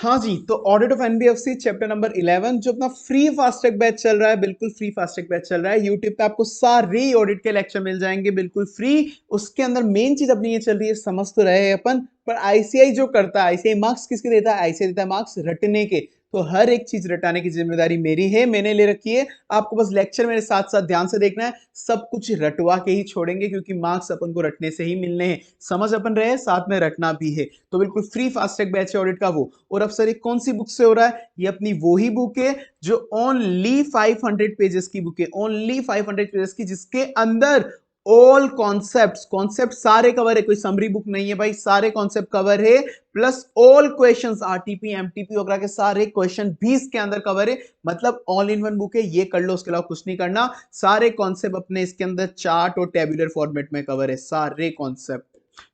हाँ जी, तो audit of NBFC chapter number 11 जो अपना फ्री फास्टैग बैच चल रहा है, बिल्कुल फ्री फास्टैग बैच चल रहा है। यूट्यूब पे आपको सारे ऑडिट के लेक्चर मिल जाएंगे बिल्कुल फ्री। उसके अंदर मेन चीज अपनी ये चल रही है, समझ तो रहे हैं अपन, पर आईसीआई जो करता है, आईसीआई मार्क्स किसके देता है? आईसीआई देता है मार्क्स रटने के। तो हर एक चीज रटाने की जिम्मेदारी मेरी है, मैंने ले रखी है। आपको बस लेक्चर मेरे साथ साथ ध्यान से देखना है, सब कुछ रटवा के ही छोड़ेंगे क्योंकि मार्क्स अपन को रटने से ही मिलने हैं। समझ अपन रहे, साथ में रटना भी है। तो बिल्कुल फ्री फास्टैग बैच है ऑडिट का वो। और अब सर ये कौन सी बुक से हो रहा है? ये अपनी वो ही बुक है जो ओनली 500 पेजेस की बुक है, ओनली 500 पेजेस की, जिसके अंदर ऑल कॉन्सेप्ट सारे कवर है। कोई समरी बुक नहीं है भाई, सारे कॉन्सेप्ट कवर है, plus all questions RTP MTP वगैरह के सारे क्वेश्चन भी इसके अंदर कवर है। मतलब ऑल इन वन बुक है, ये कर लो, उसके अलावा कुछ नहीं करना। सारे कॉन्सेप्ट अपने इसके अंदर चार्ट और टेबुलर फॉर्मेट में कवर है, सारे कॉन्सेप्ट।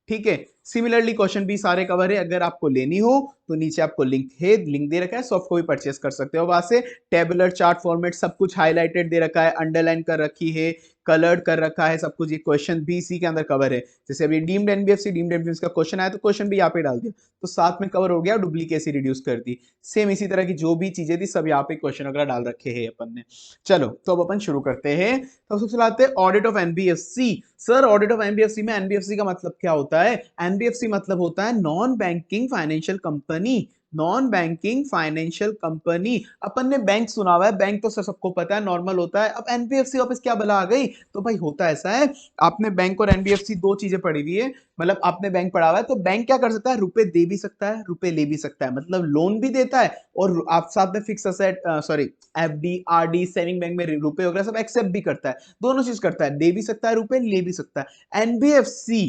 ठीक है, सिमिलरली क्वेश्चन भी सारे कवर है। अगर आपको लेनी हो तो नीचे आपको लिंक है, लिंक दे रखा है, सॉफ्ट कॉपी परचेस कर सकते हो वहां से। टेबुलर चार्ट फॉर्मेट सब कुछ हाईलाइटेड दे रखा है, अंडरलाइन कर रखी है, कलर्ड कर रखा है सब कुछ। ये क्वेश्चन भी इसी के अंदर कवर है। जैसे अभी डीम्ड एनबीएफसी का क्वेश्चन आया तो क्वेश्चन भी यहाँ पे डाल दिया, तो साथ में कवर हो गया, डुप्लीकेसी रिड्यूस कर दी। सेम इसी तरह की जो भी चीजें थी सब यहाँ पे क्वेश्चन वगैरह डाल रखे हैं अपन ने। चलो तो अब अपन शुरू करते हैं। तो सबसे चलाते हैं audit of NBFC. Sir audit of NBFC में एनबीएफसी का मतलब क्या होता है? एनबीएफसी मतलब होता है non banking financial company. Non banking financial company. अपन ने बैंक सुना हुआ है, बैंक तो सर सबको पता है, नॉर्मल होता है। अब एनबीएफसी वापस क्या बला आ गई? तो भाई होता ऐसा है, आपने बैंक और एनबीएफसी दो चीजें पढ़ी हुई है। मतलब आपने बैंक पढ़ा हुआ है, तो बैंक क्या कर सकता है? रुपए दे भी सकता है, रुपए ले भी सकता है, मतलब लोन भी देता है। और आप साथ में fix asset, sorry, FD RD saving bank में रुपए वगैरह सब एक्सेप्ट भी करता है। दोनों चीज करता है, दे भी सकता है रुपए, ले भी सकता है। एनबीएफसी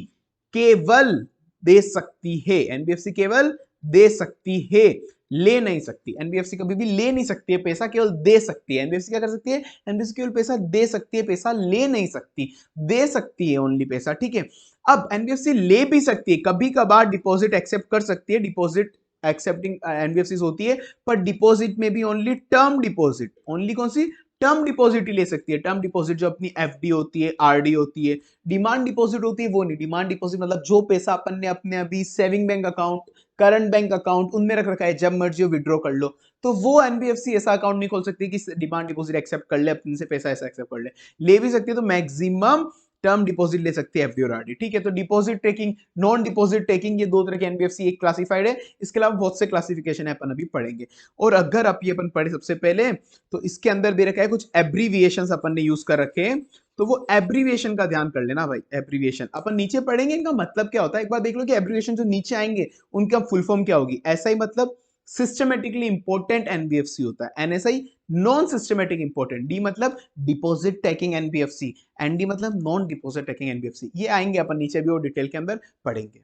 केवल दे सकती है, एनबीएफसी केवल दे सकती है, ले नहीं सकती। एनबीएफसी कभी भी ले नहीं सकती है पैसा, केवल दे सकती है। एनबीएफसी क्या कर सकती है? एनबीएफसी केवल पैसा दे सकती है, पैसा ले नहीं सकती। दे सकती है ओनली पैसा, ठीक है। अब एनबीएफसी ले भी सकती है, कभी कभार डिपॉजिट एक्सेप्ट कर सकती है, डिपॉजिट एक्सेप्टिंग एनबीएफसी होती है। पर डिपॉजिट में भी ओनली टर्म डिपॉजिट, ओनली कौन सी? टर्म डिपॉजिट ही ले सकती है। टर्म डिपॉजिट जो अपनी एफडी होती है, आरडी होती है। डिमांड डिपॉजिट होती है वो नहीं। डिमांड डिपॉजिट मतलब जो पैसा अपन ने अपने अभी saving bank account, current bank account उनमें रख रखा है, जब मर्जी हो विड्रॉ कर लो। तो वो एनबीएफसी ऐसा अकाउंट नहीं खोल सकती कि डिमांड डिपॉजिट एक्सेप्ट कर ले, अपने से पैसा ऐसा एक्सेप्ट कर ले। ले भी सकती है, तो मैक्सिमम टर्म डिपॉजिट ले सकती है एफडी और आरडी, ठीक है। तो deposit taking, non deposit taking, ये दो तरह के एनबीएफसी एक क्लासिफाइड है। इसके अलावा बहुत से क्लासिफिकेशन है, अपन अभी पढ़ेंगे। और अगर आप ये अपन पढ़े सबसे पहले, तो इसके अंदर दे रखा है कुछ एब्रीविएशंस अपन ने यूज कर रखे हैं, तो वो एब्रीविएशन का ध्यान कर लेना भाई। एब्रीविएशन अपन नीचे पढ़ेंगे, इनका मतलब क्या होता है एक बार देख लो कि एब्रीविएशन जो नीचे आएंगे उनका फुल फॉर्म क्या होगी। ऐसा ही मतलब सिस्टमेटिकली इंपॉर्टेंट एनबीएफसी होता है, NSI non systematic important. D मतलब डिपॉजिट टेकिंग एनबीएफसी, एनडी मतलब नॉन डिपॉजिट टेकिंग एनबीएफसी। ये आएंगे अपन नीचे भी और डिटेल के अंदर पढ़ेंगे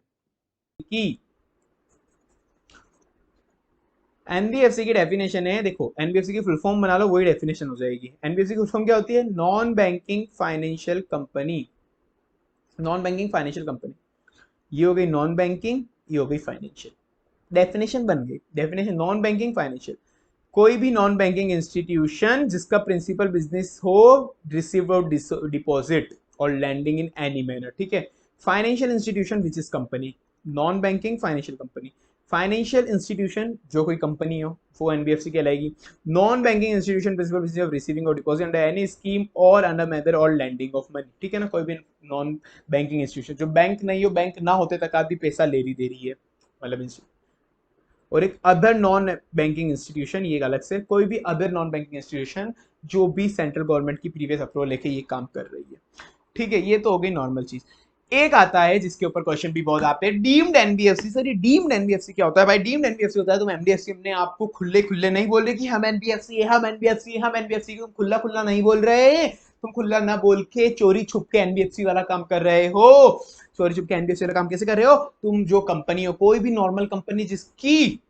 कि एनबीएफसी की डेफिनेशन है। देखो एनबीएफसी की फुल फॉर्म बना लो, वही डेफिनेशन हो जाएगी। एनबीएफसी की फुल फॉर्म क्या होती है? Non banking financial company. Non banking financial company, ये हो गई नॉन बैंकिंग, ये हो गई फाइनेंशियल। डेफिनेशन बन गई। डेफिनेशन नॉन बैंकिंग फाइनेंशियल, कोई भी नॉन बैंकिंग इंस्टीट्यूशन जिसका प्रिंसिपल बिजनेस हो रिसीव और डिपॉजिट और लैंडिंग इन एनी मैनर, ठीक है। Financial institution which is company, non banking financial company. Financial institution जो कोई कंपनी हो वो एनबीएफसी कहलाएगी। Non banking institution principal business of receiving और डिपॉजिट अंडर एनी स्कीम और अंडर मेथड और लैंडिंग ऑफ मनी, ठीक है ना। कोई भी नॉन बैंकिंग इंस्टीट्यूशन जो बैंक नहीं हो, बैंक ना होते तक आप भी पैसा ले रही दे रही है, मतलब। और एक अदर नॉन बैंकिंग इंस्टीट्यूशन, ये अलग से कोई भी अदर नॉन बैंकिंग इंस्टीट्यूशन जो भी सेंट्रल गवर्नमेंट की प्रीवियस अप्रूवल लेके ये काम कर रही है, ठीक है। ये तो हो गई नॉर्मल चीज। एक आता है जिसके ऊपर क्वेश्चन भी बहुत आते हैं, डीम्ड एनबीएफसी। सर ये डीम्ड एनबीएफसी क्या होता है भाई? डीम्ड एनबीएफसी होता है, तुम एनबीएफसी अपने आपको खुले खुले नहीं बोल रहे कि हम एनबीएफसी है, हम एनबीएफसी है, हम एनबीएफसी, तुम खुला खुला नहीं बोल रहे। तुम खुला ना बोल के चोरी छुप के एनबीएफसी वाला काम कर रहे हो। चोरी छुप के एनबीएफसी वाला काम कैसे कर रहे हो? तुम जो कंपनी हो, कोई भी नॉर्मल कंपनी जिसकी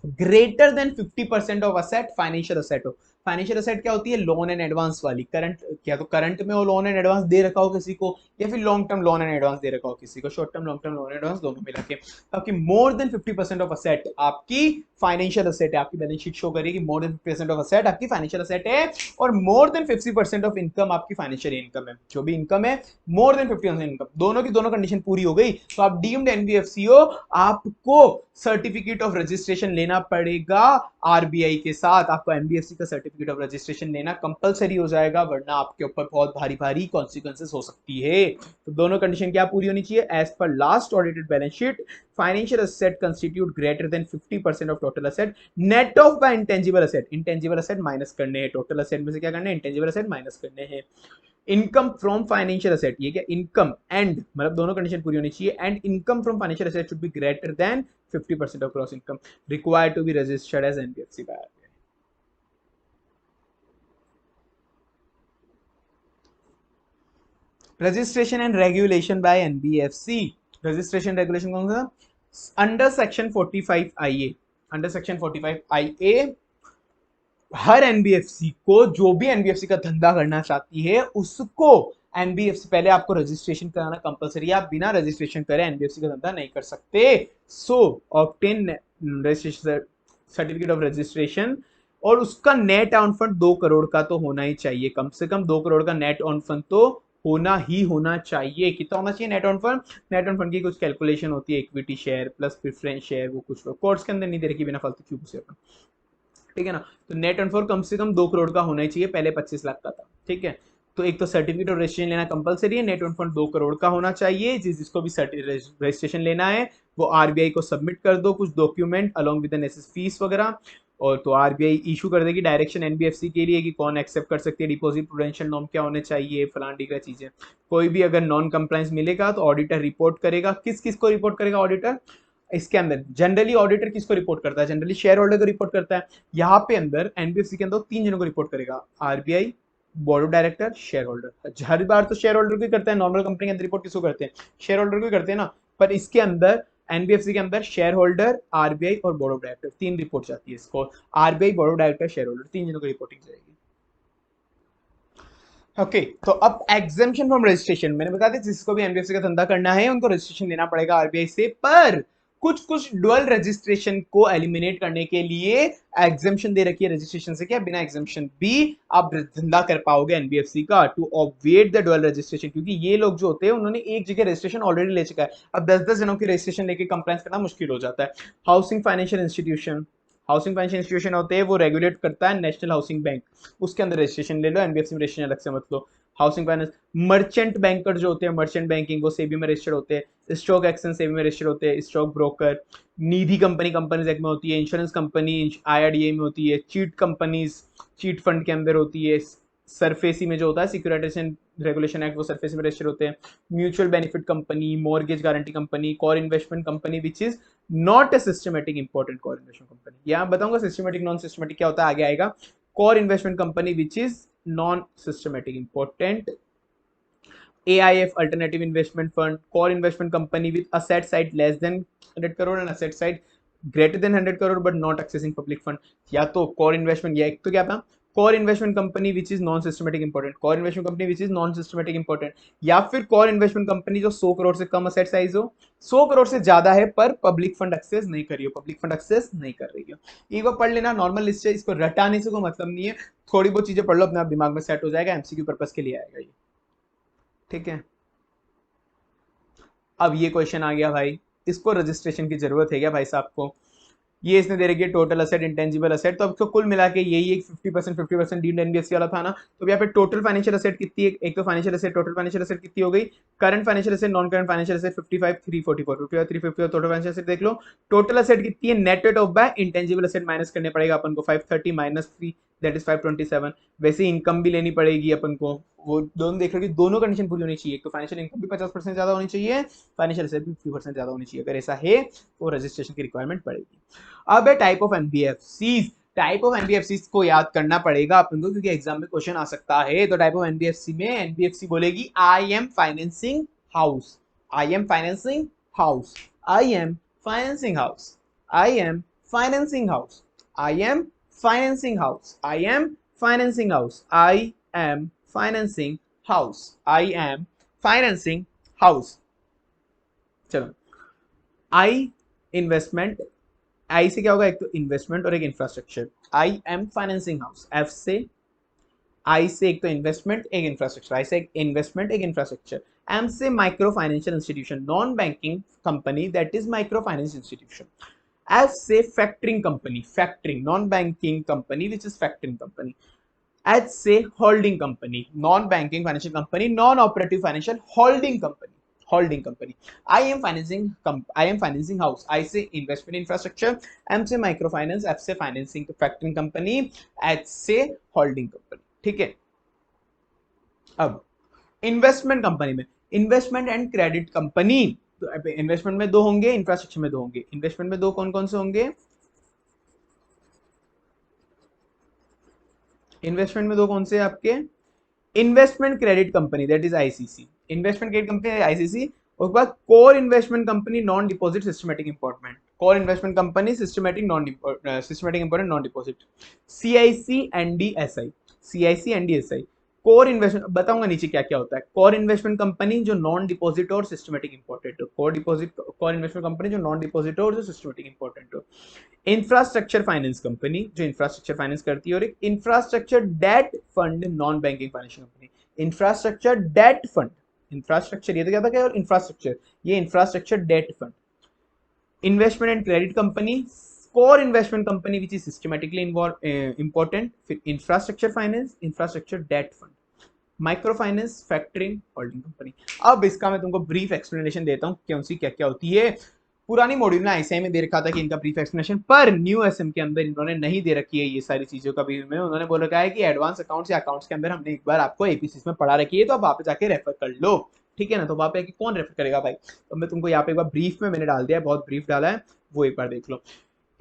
greater than 50% of asset financial asset हो। फाइनेंशियल एसेट क्या होती है? लोन एंड एडवांस वाली। करंट क्या तो करंट में वो लोन एंड एडवांस दे रखा हो किसी को, या फिर long term loan and advance दे रखा हो किसी को, short term long term loan and advance दोनों मिला के। आपकी मोर देन 50% ऑफ असेट आपकी फाइनेंशियल असेट है। आपकी बैलेंस शीट शो करेगी मोर देन 50% ऑफ असेट आपकी फाइनेंशियल असेट है, और मोर देन 50% ऑफ इनकम आपकी फाइनेंशियल इनकम है। जो भी इनकम है मोर देन 50% इनकम, दोनों की दोनों कंडीशन पूरी हो गई तो आप डीम्ड एनबीएफसी हो। आपको सर्टिफिकेट ऑफ रजिस्ट्रेशन लेना पड़ेगा आरबीआई के साथ। आपको एनबीएफसी का सर्टिफिकेट ऑफ रजिस्ट्रेशन लेना कंपलसरी हो जाएगा, वरना आपके ऊपर बहुत भारी भारी कॉन्सिक्वेंसेस हो सकती है। तो दोनों कंडीशन क्या पूरी होनी चाहिए? As per last audited balance sheet financial asset constitute greater than 50% of total asset net of by intangible asset. Intangible asset minus करने हैं, टोटल असेट में से क्या करने हैं? इंटेंजिबल असेट माइनस करने हैं। इनकम फ्रॉम फाइनेंशियल असेट, ये क्या इनकम एंड मतलब दोनों कंडीशन पूरी होनी चाहिए, and income from financial asset should be greater than 50% of gross income required to be registered as NBFC by RBI. Registration and regulation by NBFC. Registration regulation कौन सा? Under section 45 आईए। Under section 45 आईए हर NBFC को, जो भी NBFC का धंधा करना चाहती है उसको एनबीएफसी पहले आपको रजिस्ट्रेशन कराना कंपलसरी है। आप बिना रजिस्ट्रेशन करे एनबीएफसी का धंधा नहीं कर सकते। So obtain registration certificate of registration, और उसका नेट ऑन फंड 2 करोड़ का तो होना ही चाहिए, कम से कम 2 करोड़ का नेट ऑन फंड तो होना चाहिए। कितना होना चाहिए net on fund? Net on fund की कुछ कैलकुलेशन होती है, equity share plus preference share, वो कुछ कोर्स के अंदर नहीं दे रखी, बिना फालतू क्यों घुसे अपन, ठीक है ना। तो नेट ऑन फॉर कम से कम 2 करोड़ का होना ही चाहिए, पहले 25 लाख का था, ठीक है। तो एक तो सर्टिफिकेट ऑफ रजिस्ट्रेशन लेना कंपलसरी है, नेट ऑन फंड 2 करोड़ का होना चाहिए। जिसको भी रजिस्ट्रेशन लेना है वो आरबीआई को सबमिट कर दो कुछ document along with SS fees वगैरह, और तो आरबीआई इशू कर देगी डायरेक्शन एनबीएफसी के लिए कि कौन एक्सेप्ट कर सकती है, डिपॉजिट प्रूडेंशियल नॉर्म क्या होने चाहिए, फलान ढीकरा चीजें। कोई भी अगर नॉन कंप्लायंस मिलेगा तो ऑडिटर रिपोर्ट करेगा। किस किस को रिपोर्ट करेगा ऑडिटर? इसके अंदर जनरली ऑडिटर किसको रिपोर्ट करता है? जनरली शेयर होल्डर को रिपोर्ट करता है। यहाँ पे अंदर एनबीएफसी के अंदर 3 जनों को रिपोर्ट करेगा, RBI, board of director, share holder. हर बार तो शेयर होल्डर को करता है, नॉर्मल कंपनी के अंदर रिपोर्ट किसको करते हैं? शेयर होल्डर को करते हैं ना। पर इसके अंदर एनबीएफसी के अंदर शेयर होल्डर, आरबीआई और बोर्ड ऑफ डायरेक्टर 3 रिपोर्ट जाती है इसको। RBI, board of director, share holder 3 जनों को रिपोर्टिंग जाएगी। ओके तो अब एग्जेम्पशन फ्रॉम रजिस्ट्रेशन मैंने बता दिया, जिसको भी एनबीएफसी का धंधा करना है उनको रजिस्ट्रेशन लेना पड़ेगा आरबीआई से। पर कुछ कुछ डुअल रजिस्ट्रेशन को एलिमिनेट करने के लिए एग्जेम्पशन दे रखी है रजिस्ट्रेशन से, क्या बिना एग्जेम्पशन भी आप धंधा कर पाओगे एनबीएफसी का, टू ऑब्विएट द डुअल रजिस्ट्रेशन। क्योंकि ये लोग जो होते हैं उन्होंने एक जगह रजिस्ट्रेशन ऑलरेडी ले चुका है, अब 10-10 जनों की रजिस्ट्रेशन लेके कंप्लायंस करना मुश्किल हो जाता है। Housing financial institution, housing financial institution होते हैं वो रेगुलेट करता है नेशनल हाउसिंग बैंक, उसके अंदर रजिस्ट्रेशन ले लो, एनबीएफसी में रजिस्ट्रेशन अलग से मत लो। हाउसिंग फाइनेंस, मर्चेंट बैंकर जो होते हैं, मर्चेंट बैंकिंग वो सेबी में रजिस्टर्ड होते हैं, स्टॉक एक्सचेंज सेबी में रजिस्टर्ड होते हैं, स्टॉक ब्रोकर, निधि कंपनी कंपनीज एक्ट में होती है, इंश्योरेंस कंपनी आईआरडीए में होती है, चीट कंपनीज चीट फंड के अंदर होती है, सरफेसी में जो होता है सिक्योरिटाइजेशन रेगुलेशन एक्ट वो सरफेसी में रजिस्टर्ड होते हैं, mutual benefit company, mortgage guarantee company, core investment company which is not a systematic important core investment company. यहाँ बताऊंगा सिस्टमेटिक नॉन सिस्टमेटिक क्या होता है, आगे आएगा। Core investment company which is non systematic important, AIF alternative investment fund, core investment company with asset side less than 100 crore and asset side greater than 100 crore but not accessing public fund। या तो core investment, या एक तो क्या था core investment company which is non systematic important, core investment company which is non systematic important, या फिर core investment company जो 100 करोड़ से कम asset size हो, 100 करोड़ से ज्यादा है पर पब्लिक फंड एक्सेस नहीं कर रही हो, पब्लिक फंड एक्सेस नहीं कर रही हो। एक बार पढ़ लेना, नॉर्मल लिस्ट है, इसको रटाने से कोई मतलब नहीं है, थोड़ी बहुत चीजें पढ़ लो अपने आप दिमाग में सेट हो जाएगा, एमसीक्यू पर्पस के लिए आएगा ये, ठीक है। अब ये क्वेश्चन आ गया भाई, इसको रजिस्ट्रेशन की जरूरत है क्या भाई साहब को? ये इसने दे रखी है टोटल असेट, इंटेंजिबल असेट, तो अब तो कुल मिला के यही एक 50% डीम्ड एनबीएफसी वाला था ना। तो यहाँ पे टोटल फाइनेंशियल असेट कितनी है? एक तो financial asset, total financial asset कितनी हो गई? Current financial asset, non current financial asset 55 344, 350 total financial asset देख लो। टोटल असेट कितनी है? Net of by intangible asset minus करने पड़ेगा अपन को, 530 माइनस 3 दैट इज 527। वैसे इनकम भी लेनी पड़ेगी अपन को, वो दोनों देख रहे हो कि दोनों कंडीशन पूरी होनी चाहिए, तो फाइनेंशियल इनकम भी 50% ज्यादा होनी चाहिए, फाइनेंशियल असेट भी 50% ज्यादा होनी चाहिए। अगर ऐसा है तो रजिस्ट्रेशन की रिक्वायरमेंट पड़ेगी। अब है type of NBFCs. Type of NBFC को याद करना पड़ेगा अपन को क्योंकि एग्जाम में क्वेश्चन आ सकता है। तो टाइप ऑफ एनबीएफसी में एनबीएफसी बोलेगी आई एम फाइनेंसिंग हाउस, आई एम फाइनेंसिंग हाउस, आई एम फाइनेंसिंग हाउस, आई एम फाइनेंसिंग हाउस, आई एम फाइनेंसिंग हाउस, आई एम फाइनेंसिंग हाउस, आई एम फाइनेंसिंग हाउस, आई एम फाइनेंसिंग हाउस। चलो, आई इन्वेस्टमेंट, आई से क्या होगा, एक तो इन्वेस्टमेंट और एक इंफ्रास्ट्रक्चर। आई एम फाइनेंसिंग हाउस, एफ से, आई से एक तो इन्वेस्टमेंट एक इंफ्रास्ट्रक्चर, आई से एक इन्वेस्टमेंट एक इंफ्रास्ट्रक्चर। एम से micro financial institution, non banking company that is micro finance institution. F से factoring company, factoring non banking company which is factoring company. H से holding company, non banking financial company, non operative financial holding company, holding company. I M financing house, I से investment infrastructure, M से micro finance, F से financing factoring company, H से holding company. ठीक है, अब investment company में investment and credit company, तो investment में दो होंगे, इंफ्रास्ट्रक्चर में दो होंगे। इन्वेस्टमेंट में दो कौन कौन से होंगे, इन्वेस्टमेंट में दो कौन से आपके, investment credit company that is ICC, investment credit company ICC. उसके बाद core investment company non deposit systematic important, core investment company systematic important non deposit, CIC NDSI, CIC NDSI. Core investment बताऊंगा नीचे क्या क्या होता है। कोर इन्वेस्टमेंट कंपनी जो non deposit और सिस्टमैटिक इंपॉर्टेंट हो, कोर इन्वेस्टमेंट कंपनी जो नॉन डिपॉजिट और जो सिस्टमैटिक इंपॉर्टेंट हो। इंफ्रास्ट्रक्चर फाइनेंस कंपनी जो इंफ्रास्ट्रक्चर फाइनेंस करती है, और एक infrastructure debt fund non banking financial company, infrastructure debt fund, infrastructure ये तो क्या था, क्या, और इंफ्रास्ट्रक्चर, ये infrastructure debt fund. Investment and credit company, core investment company which is systematically important, फिर infrastructure finance, infrastructure debt fund, micro finance, factoring, holding company. अब इसका मैं तुमको ब्रीफ एक्सप्लेनेशन देता हूं कौन सी क्या क्या होती है। पुरानी मॉड्यूल में आईसीआई में दे रखा था कि इनका ब्रीफ एक्सप्लेनेशन, पर न्यू एसएम के अंदर इन्होंने नहीं दे रखी है ये सारी चीजों का भी में। उन्होंने बोल रखा है कि एडवांस अकाउंट्स या अकाउंट्स के अंदर हमने एक बार आपको एपीसी में पढ़ा रखी है, तो आप वहां पे जाके रेफर कर लो। ठीक है ना, तो वहां पे कौन रेफर करेगा भाई, तो मैं तुमको यहाँ पे एक बार ब्रीफ में मैंने डाल दिया है, बहुत ब्रीफ डाला है, वो एक बार देख लो।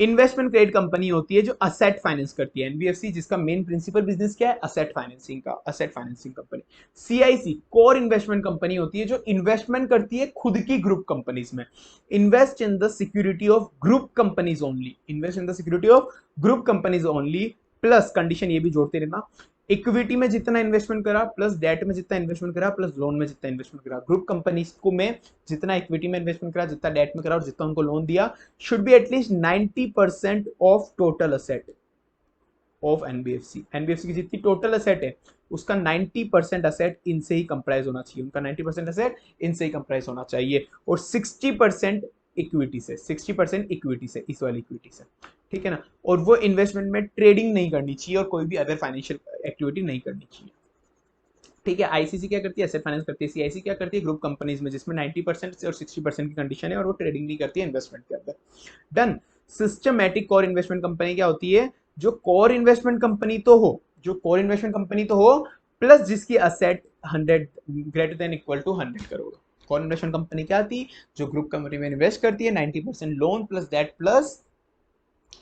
इन्वेस्टमेंट क्रेडिट कंपनी होती है जो असेट फाइनेंस करती है, एनबीएफसी जिसका मेन प्रिंसिपल बिजनेस क्या है, असेट फाइनेंसिंग का, asset financing company. CIC core investment company होती है जो इन्वेस्टमेंट करती है खुद की ग्रुप कंपनीज में, invest in the security of group companies only, invest in the security of group companies only, plus condition ये भी जोड़ते रहना, इक्विटी में जितना इन्वेस्टमेंट करा, प्लस डेट में जितना इन्वेस्टमेंट करा, प्लस लोन में जितना इन्वेस्टमेंट करा, ग्रुप कंपनीज को में जितना इक्विटी में इन्वेस्टमेंट करा, जितना डेट में करा और जितना उनको लोन दिया, should be at least 90% of total asset of NBFC. NBFC की जितनी टोटल असेट है उसका 90% असेट इनसे ही कंप्राइज होना चाहिए, उनका 90% असेट इनसे ही कंप्राइज होना चाहिए, और 60% इक्विटी से, 60% इक्विटी से, इस वाली इक्विटी से। ठीक है ना, और वो इन्वेस्टमेंट में ट्रेडिंग नहीं करनी चाहिए और कोई भी अदर फाइनेंशियल एक्टिविटी नहीं करनी चाहिए। ठीक है, आईसीसी क्या करती है, एसेट फाइनेंस करती है। सीआईसी क्या करती है, ग्रुप कंपनीज में जिसमें 90% और 60% की कंडीशन है, और वो ट्रेडिंग नहीं करती है इन्वेस्टमेंट के अंदर। Done. Systematic core investment company क्या होती है, जो कोर इन्वेस्टमेंट कंपनी तो हो, जो कोर इन्वेस्टमेंट कंपनी तो हो, प्लस जिसकी asset 100 greater than equal to 100 crore. Core investment company क्या आती, जो ग्रुप कंपनी में इन्वेस्ट करती है, 90% loan plus that plus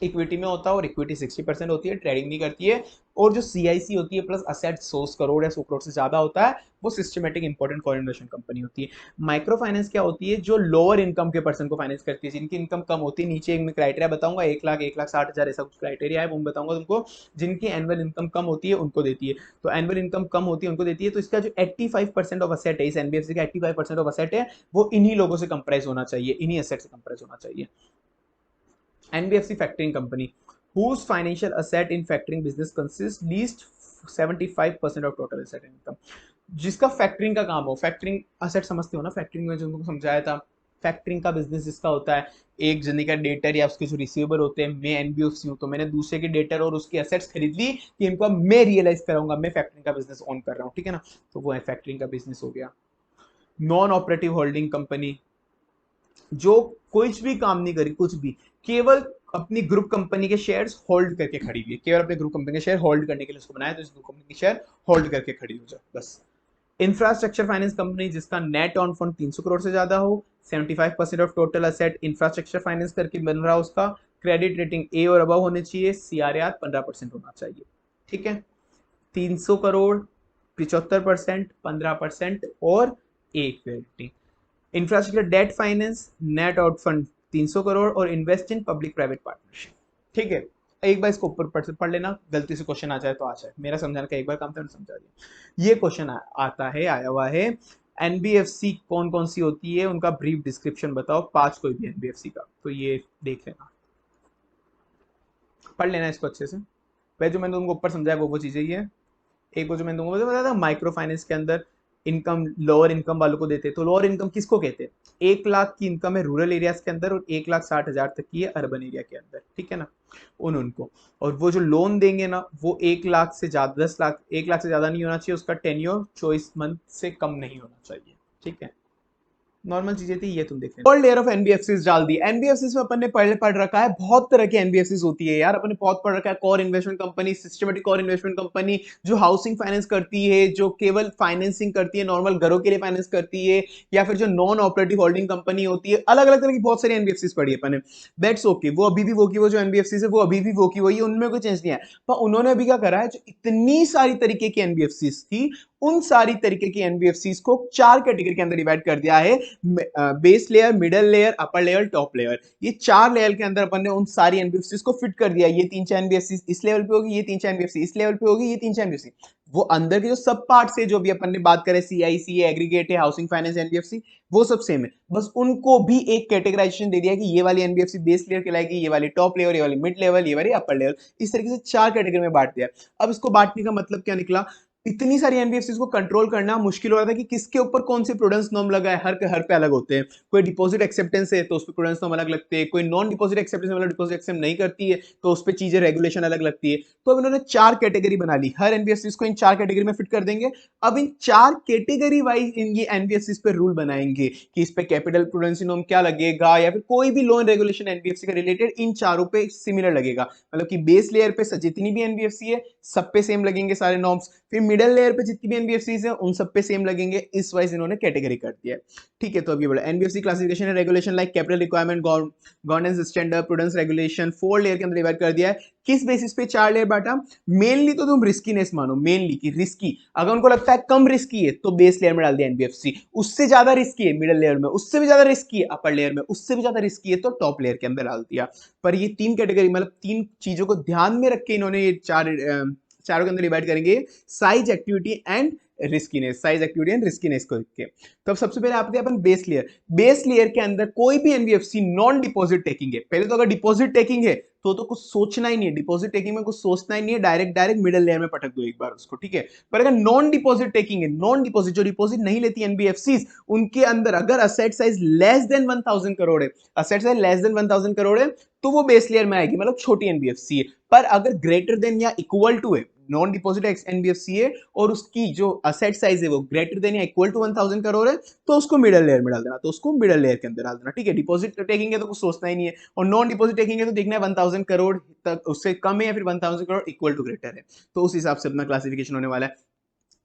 equity में होता है, और इक्विटी 60% होती है, ट्रेडिंग नहीं करती है। और जो सीआईसी होती है प्लस असेट 100 करोड़ या 100 करोड़ से ज्यादा होता है, वो systematic important core investment company होती है। माइक्रो फाइनेंस क्या होती है, जो लोअर इनकम के पर्सन को फाइनेंस करती है, जिनकी इनकम कम होती है। नीचे एक क्राइटेरिया बताऊंगा, 1 लाख 1,60,000 ऐसा कुछ क्राइटेरिया है, वो मैं बताऊंगा तुमको। जिनकी एनुअल इनकम कम होती है उनको देती है, तो एनुअल इनकम कम होती है उनको देती है। तो इसका जो 85% ऑफ असेट है, इस एनबीएफसी का 85% ऑफ असेट है, वो इन्हीं लोगों से कंप्राइज होना चाहिए, इन्हीं असेट से कंप्राइज होना चाहिए। NBFC factoring company, whose financial asset in factoring business consists least 75% of total asset income, जिसका फैक्टरिंग का काम हो। फैक्टरिंग असेट समझते हो ना, फैक्टरिंग में जो तुमको समझाया था, फैक्टरिंग का बिजनेस जिसका होता है, एक जने का डेटर या उसके जो रिसीवेबल होते हैं, मैं एनबीएफसी हूं तो मैंने दूसरे के डेटर और उसकी एसेट्स खरीद ली कि इनको मैं रियलाइज कराऊंगा, मैं फैक्टरिंग का बिजनेस ऑन कर रहा हूं। ठीक है ना, तो वो है फैक्टरिंग का बिजनेस हो गया। नॉन ऑपरेटिव होल्डिंग कंपनी, जो कुछ भी काम नहीं करी, कुछ भी, केवल अपनी ग्रुप कंपनी के शेयर्स होल्ड करके खड़ी हुई है, केवल अपने ग्रुप कंपनी के शेयर होल्ड करने के लिए उसको बनाया, तो इस ग्रुप कंपनी के शेयर होल्ड करके खड़ी हो जाए बस। इंफ्रास्ट्रक्चर फाइनेंस कंपनी, जिसका नेट ऑन फंड 300 करोड़ से ज्यादा हो, 75% of total asset infrastructure finance करके बन रहा हो, उसका क्रेडिट रेटिंग ए और अबव होने चाहिए, सीआरआर 15% होना चाहिए। ठीक है, 300 करोड़, 75%, 15% और A rating. Infrastructure debt finance, net out fund 300 crore, और invest in public private partnership. ठीक है, एक बार इसको ऊपर पढ़ लेना, गलती से क्वेश्चन आ जाए तो आ जाए, मेरा समझाने का एक बार काम था, समझा दिया। ये क्वेश्चन आता है, आया हुआ है, एनबीएफसी कौन कौन सी होती है, उनका ब्रीफ डिस्क्रिप्शन बताओ, 5 कोई भी एनबीएफसी का, तो ये देख लेना, पढ़ लेना इसको अच्छे से। वह जो मैंने तुमको ऊपर समझाया वो चीजें ही है। एक वो जो मैंने तुमको बताया था माइक्रो फाइनेंस के अंदर इनकम लोअर इनकम वालों को देते हैं, तो लोअर इनकम किसको कहते हैं, 1 लाख की इनकम है रूरल एरियाज के अंदर और 1,60,000 तक की है अर्बन एरिया के अंदर, ठीक है ना, उनको। और वो जो लोन देंगे ना वो 1 लाख से ज्यादा, 10 लाख, 1 लाख से ज्यादा नहीं होना चाहिए, उसका टेन्योर 24 मंथ से कम नहीं होना चाहिए, ठीक है। नॉर्मल चीजें थी, ये तुम देख लेना। वर्ल्ड लेयर ऑफ एनबीएफसीज डाल दी। एनबीएफसीज में अपन ने पढ़ रखा है, बहुत तरह की एनबीएफसीज होती है यार, अपन ने बहुत पढ़ रखा है। Core investment company, systematic core investment company, जो हाउसिंग फाइनेंस करती है, जो केवल फाइनेंसिंग करती है, नॉर्मल घरों के लिए फाइनेंस करती है, या फिर जो नॉन ऑपरेटिव होल्डिंग कंपनी होती है, अलग अलग तरह की बहुत सारी एनबीएफसीज पढ़ी है अपन ने। दैट्स ओके, वो अभी भी वो की वो जो एनबीएफसीज है वो अभी भी वो की वही है, उनमें कोई चेंज नहीं है। पर उन्होंने अभी क्या करा है, जो इतनी सारी तरीके की एनबीएफसीज थी, उन सारी तरीके की एनबीएफसीज को 4 कैटेगरी के अंदर डिवाइड कर दिया है, base layer, middle layer, upper layer, top layer. ये 4 लेयर के अंदर अपन ने उन सारी एनबीएफसीज को फिट कर दिया। ये 3-4 एनबीएफसी इस लेवल पे होगी, ये 3-4 एनबीएफसी इस लेवल पे होगी, ये 3-4 एनबीएफसी। वो अंदर के जो सब पार्ट है, जो भी अपन ने बात करें, सीआईसी एग्रीगेट है, हाउसिंग फाइनेंस एनबीएफसी, वो सब सेम है, बस उनको भी एक कैटेगराइजेशन दे दिया कि ये वाली एनबीएफसी बेस लेयर कहलाएगी, ये वाली टॉप लेयर, ये वाली मिड लेवल, ये वाली अपर लेवल, इस तरीके से 4 कैटेगरी में बांट दिया। अब इसको बांटने का मतलब क्या निकला, इतनी सारी एनबीएफसीज को कंट्रोल करना मुश्किल हो रहा था कि किसके ऊपर कौन से प्रूडेंस नॉर्म लगा है, हर के हर पे अलग होते हैं। कोई डिपॉजिट एक्सेप्टेंस है तो उस पर प्रूडेंस नॉर्म अलग लगते हैं, कोई नॉन डिपॉजिट एक्सेप्टेंस मतलब डिपॉजिट एक्सेप्ट नहीं करती है तो उस पर चीजें रेगुलेशन अलग लगती है। तो अब इन्होंने 4 कैटेगरी बना ली, हर एनबीएफसीज को इन 4 कैटेगरी में फिट कर देंगे। अब इन 4 कैटेगरी वाइज इन ये एनबीएफसीज पे रूल बनाएंगे कि इस पे कैपिटल प्रूडेंसी नॉर्म क्या लगेगा, या फिर कोई भी लोन रेगुलेशन एनबीएफसी का रिलेटेड इन चारों पे सिमिलर लगेगा। मतलब कि बेस लेयर पे जितनी भी एनबीएफसी है सब पे सेम लगेंगे सारे नॉर्म्स, फिर मिडिल लेयर पे जितनी भी एनबीएफसीज है उन सब पे सेम लगेंगे, इस वाइज इन्होंने कैटेगरी कर दिया है, ठीक है। तो अभी बोला एनबीएफसी क्लासिफिकेशन है, regulation like capital requirement, governance standard, prudence regulation, 4 layer के अंदर डिवाइड कर दिया है। किस बेसिस पे 4 लेयर बांटा, मेनली तो तुम रिस्कीनेस मानो, मेनली कि रिस्की, अगर उनको लगता है कम रिस्की है तो बेस लेयर में डाल दिया एनबीएफसी, उससे ज्यादा रिस्की है मिडिल लेयर में, उससे भी ज्यादा रिस्की है अपर लेयर में, उससे भी ज्यादा रिस्की है तो टॉप लेयर के अंदर डाल दिया। पर ये 3 कैटेगरी मतलब 3 चीजों को ध्यान में रख के इन्होंने ये चारों के अंदर डिवाइड करेंगे, size, activity and riskiness, size, activity and riskiness को देख के। तो अब सबसे पहले आते हैं अपन बेस लेयर। बेस लेयर के अंदर कोई भी एनबीएफसी नॉन डिपॉजिट टेकिंग है, पहले तो अगर डिपॉजिट टेकिंग है तो कुछ सोचना ही नहीं है, डिपॉजिट टेकिंग में कुछ सोचना ही नहीं है, डायरेक्ट डायरेक्ट मिडिल लेयर में पटक दो एक बार उसको, ठीक है। पर अगर नॉन डिपॉजिट टेकिंग है, नॉन डिपॉजिट जो डिपॉजिट नहीं लेती एनबीएफसी, उनके अंदर अगर asset size less than 1000 crore है, asset size less than 1000 crore है तो वो बेस लेयर में आएगी, मतलब छोटी एनबीएफसी है। पर अगर ग्रेटर देन या इक्वल टू है, नॉन डिपॉजिट एनबीएफसी है और उसकी जो असेट साइज है वो ग्रेटर देन या इक्वल टू 1000 करोड़ है, तो उसको मिडिल लेयर में डाल देना, तो उसको मिडिल लेयर के अंदर डाल देना, ठीक है। डिपॉजिट टेकिंग है तो कुछ सोचना ही नहीं है, और नॉन डिपॉजिट टेकिंग है तो देखना है 1000 करोड़ तक उससे कम है या फिर 1000 करोड़ इक्वल टू ग्रेटर है, तो उस हिसाब से अपना क्लासिफिकेशन होने वाला है।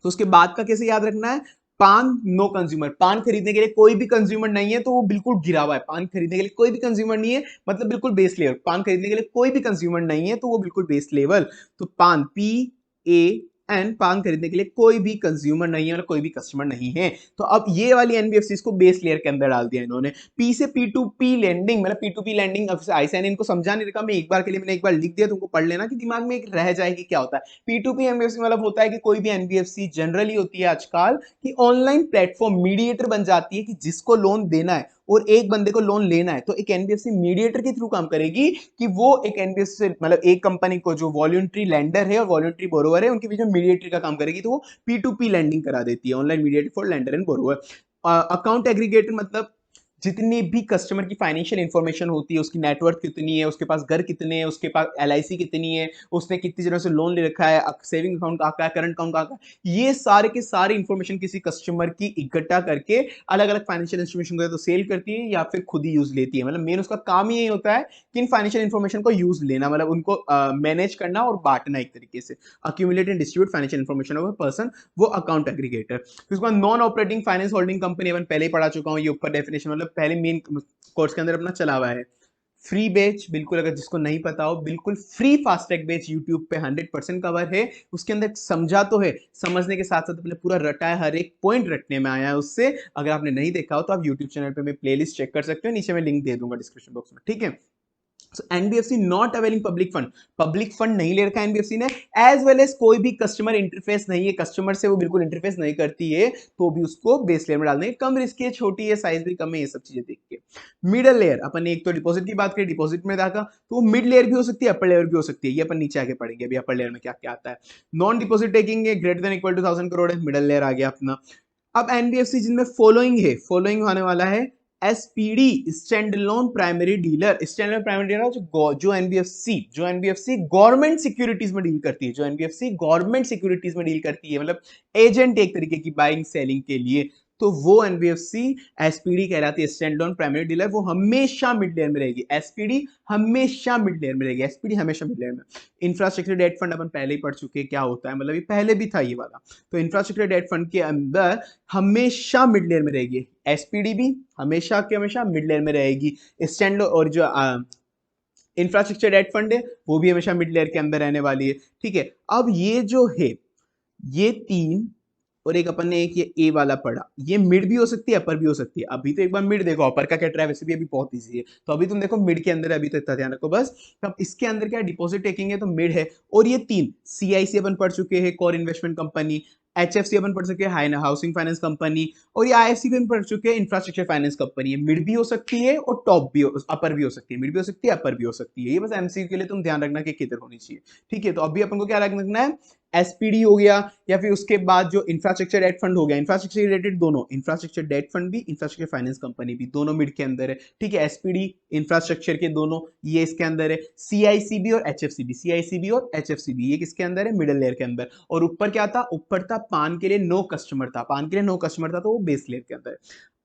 तो उसके बाद का कैसे याद रखना है, पान नो कंज्यूमर, पान खरीदने के लिए कोई भी कंज्यूमर नहीं है तो वो बिल्कुल गिरा हुआ है, पान खरीदने के लिए कोई भी कंज्यूमर नहीं है मतलब बिल्कुल बेस लेवल, पान खरीदने के लिए कोई भी कंज्यूमर नहीं है तो वो बिल्कुल बेस लेवल। तो पान, पी ए एंड, पान खरीदने के लिए कोई भी कंज्यूमर नहीं है, मतलब कोई भी कस्टमर नहीं है। तो अब ये वाली एनबीएफसी को बेस लेयर के अंदर डाल दिया इन्होंने। पी से P2P लेंडिंग, मतलब P2P लेंडिंग, आईसीआई ने इनको समझा नहीं रखा, मैं एक बार के लिए मैंने एक बार लिख दिया, तुमको पढ़ लेना कि दिमाग में एक रह जाएगी क्या होता है। P2P एनबीएफसी मतलब होता है कि कोई भी एनबीएफसी जनरली होती है आजकल कि ऑनलाइन प्लेटफॉर्म मीडिएटर बन जाती है, कि जिसको लोन देना है और एक बंदे को लोन लेना है तो एक एनबीएफसी मीडिएटर के थ्रू काम करेगी, कि वो एक एनबीएफसी मतलब एक कंपनी को जो वॉलंटरी लेंडर है और वॉलंटरी बोरोवर है उनके बीच में मीडिएटर का काम करेगी, तो वो P2P लेंडिंग करा देती है, online mediator for lender and borrower. Account aggregator मतलब जितनी भी कस्टमर की फाइनेंशियल इंफॉर्मेशन होती है, उसकी नेटवर्क कितनी है, उसके पास घर कितने हैं, उसके पास एलआईसी कितनी है, उसने कितनी जगह से लोन ले रखा है, सेविंग अकाउंट कहाँ का है, करंट अकाउंट कहाँ का है, ये सारे के सारे इंफॉर्मेशन किसी कस्टमर की इकट्ठा करके अलग अलग फाइनेंशियल इंस्टीट्यूशन को तो सेल करती है या फिर खुद ही यूज लेती है। मतलब मेन उसका काम ही यही होता है कि इन फाइनेंशियल इंफॉर्मेशन को यूज लेना, मतलब उनको मैनेज करना और बांटना एक तरीके से, accumulate and distribute financial information of a person, वो अकाउंट एग्रीगेटर। फिर उसके बाद non operating finance holding company, अपन पहले ही पढ़ा चुका हूँ, ये ऊपर डेफिनेशन मतलब पहले मेन कोर्स के अंदर अपना चला हुआ है। फ्री बैच, बिल्कुल अगर जिसको नहीं पता हो, बिल्कुल free fast track batch YouTube पे 100% कवर है, उसके अंदर समझा तो है, समझने के साथ साथ अपने पूरा रटा है, हर एक पॉइंट रटने में आया है उससे। अगर आपने नहीं देखा हो तो आप यूट्यूब चैनल पे मैं प्लेलिस्ट चेक कर सकते हो, नीचे मैं लिंक दे दूंगा डिस्क्रिप्शन बॉक्स में, ठीक है। So NBFC not availing public fund नहीं ले रखा एनबीएफसी ने, एज वेल एज कोई भी कस्टमर इंटरफेस नहीं है, कस्टमर से वो बिल्कुल इंटरफेस नहीं करती है, तो भी उसको बेस लेयर में डाल देंगे। कम रिस्क है, छोटी है, साइज भी कम है, ये सब चीजें देख के। मिडल लेयर, अपन ने एक तो डिपॉजिट की बात करी, डिपॉजिट में देखा तो वो मिड लेयर भी हो सकती है, अपर लेयर भी हो सकती है, ये अपन नीचे आके पढ़ेंगे अभी अपर लेयर में क्या क्या आता है। नॉन डिपॉजिट टेकिंग है, greater than equal to 1000 crore है, मिडल लेयर आ गया अपना। अब एनबीएफसी जिनमें फॉलोइंग है, फॉलोइंग होने वाला है SPD, stand loan primary dealer. Stand loan primary dealer जो एनबीएफसी गवर्नमेंट सिक्योरिटीज में डील करती है, जो एनबीएफसी गवर्नमेंट सिक्योरिटीज में डील करती है, मतलब एजेंट एक तरीके की बाइंग सेलिंग के लिए, तो वो एनबीएफसी एसपीडी कहलाती है, स्टैंड लोन प्राइमरी डीलर। वो हमेशा मिड लेयर में रहेगी, एसपीडी हमेशा मिड लेयर में रहेगी, एसपीडी हमेशा मिड लेयर में। इंफ्रास्ट्रक्चर डेट फंड अपन पहले ही पढ़ चुके हैं क्या होता है, मतलब ये पहले भी था ये वाला। तो इंफ्रास्ट्रक्चर डेट फंड के अंदर हमेशा मिड लेयर में रहेगी, एसपीडी भी हमेशा के हमेशा मिड लेयर में रहेगी। स्टैंड और जो इंफ्रास्ट्रक्चर डेट फंड है वो भी हमेशा मिड लेयर के अंदर रहने वाली है, ठीक है। अब ये जो है, ये तीन और एक अपन ने एक ये ए वाला पढ़ा, ये मिड भी हो सकती है, अपर भी हो सकती है। अभी तो एक बार मिड देखो, अपर का क्या ट्राई वैसे भी अभी बहुत इजी है, तो अभी तुम देखो मिड के अंदर है, अभी तो इतना ध्यान रखो बस। अब इसके अंदर क्या डिपॉजिट टेकिंग है तो मिड है, और ये तीन सीआईसी अपन पढ़ चुके हैं, कोर इन्वेस्टमेंट कंपनी, एचएफसी अपन पढ़ चुके हैं, हाउसिंग फाइनेंस कंपनी, और ये आईएफसी भी अपन पढ़ चुके हैं, इंफ्रास्ट्रक्चर फाइनेंस कंपनी। मिड भी हो सकती है और टॉप भी अपर भी हो सकती है, मिड भी हो सकती है, अपर भी हो सकती है। ये बस एमसीक्यू के लिए तुम ध्यान रखना कि किधर होनी चाहिए, ठीक है। तो अभी अपन को क्या रखना है, एसपीडी हो गया, या फिर उसके बाद जो इंफ्रास्ट्रक्चर डेट फंड हो गया, इंफ्रास्ट्रक्चर रिलेटेड दोनों, इंफ्रास्ट्रक्चर डेट फंड भी, इंफ्रास्ट्रक्चर फाइनेंस कंपनी भी, दोनों मिड के अंदर है, ठीक है। एसपीडी इंफ्रास्ट्रक्चर के दोनों ये इसके अंदर है, सीआईसीबी और एचएफसीबी, सीआईसीबी और एचएफसीबी ये किसके अंदर है, मिडिल लेयर के अंदर। और ऊपर क्या था, ऊपर था पान के लिए नो कस्टमर था, पान के लिए नो कस्टमर था, तो वो बेस लेयर के अंदर है।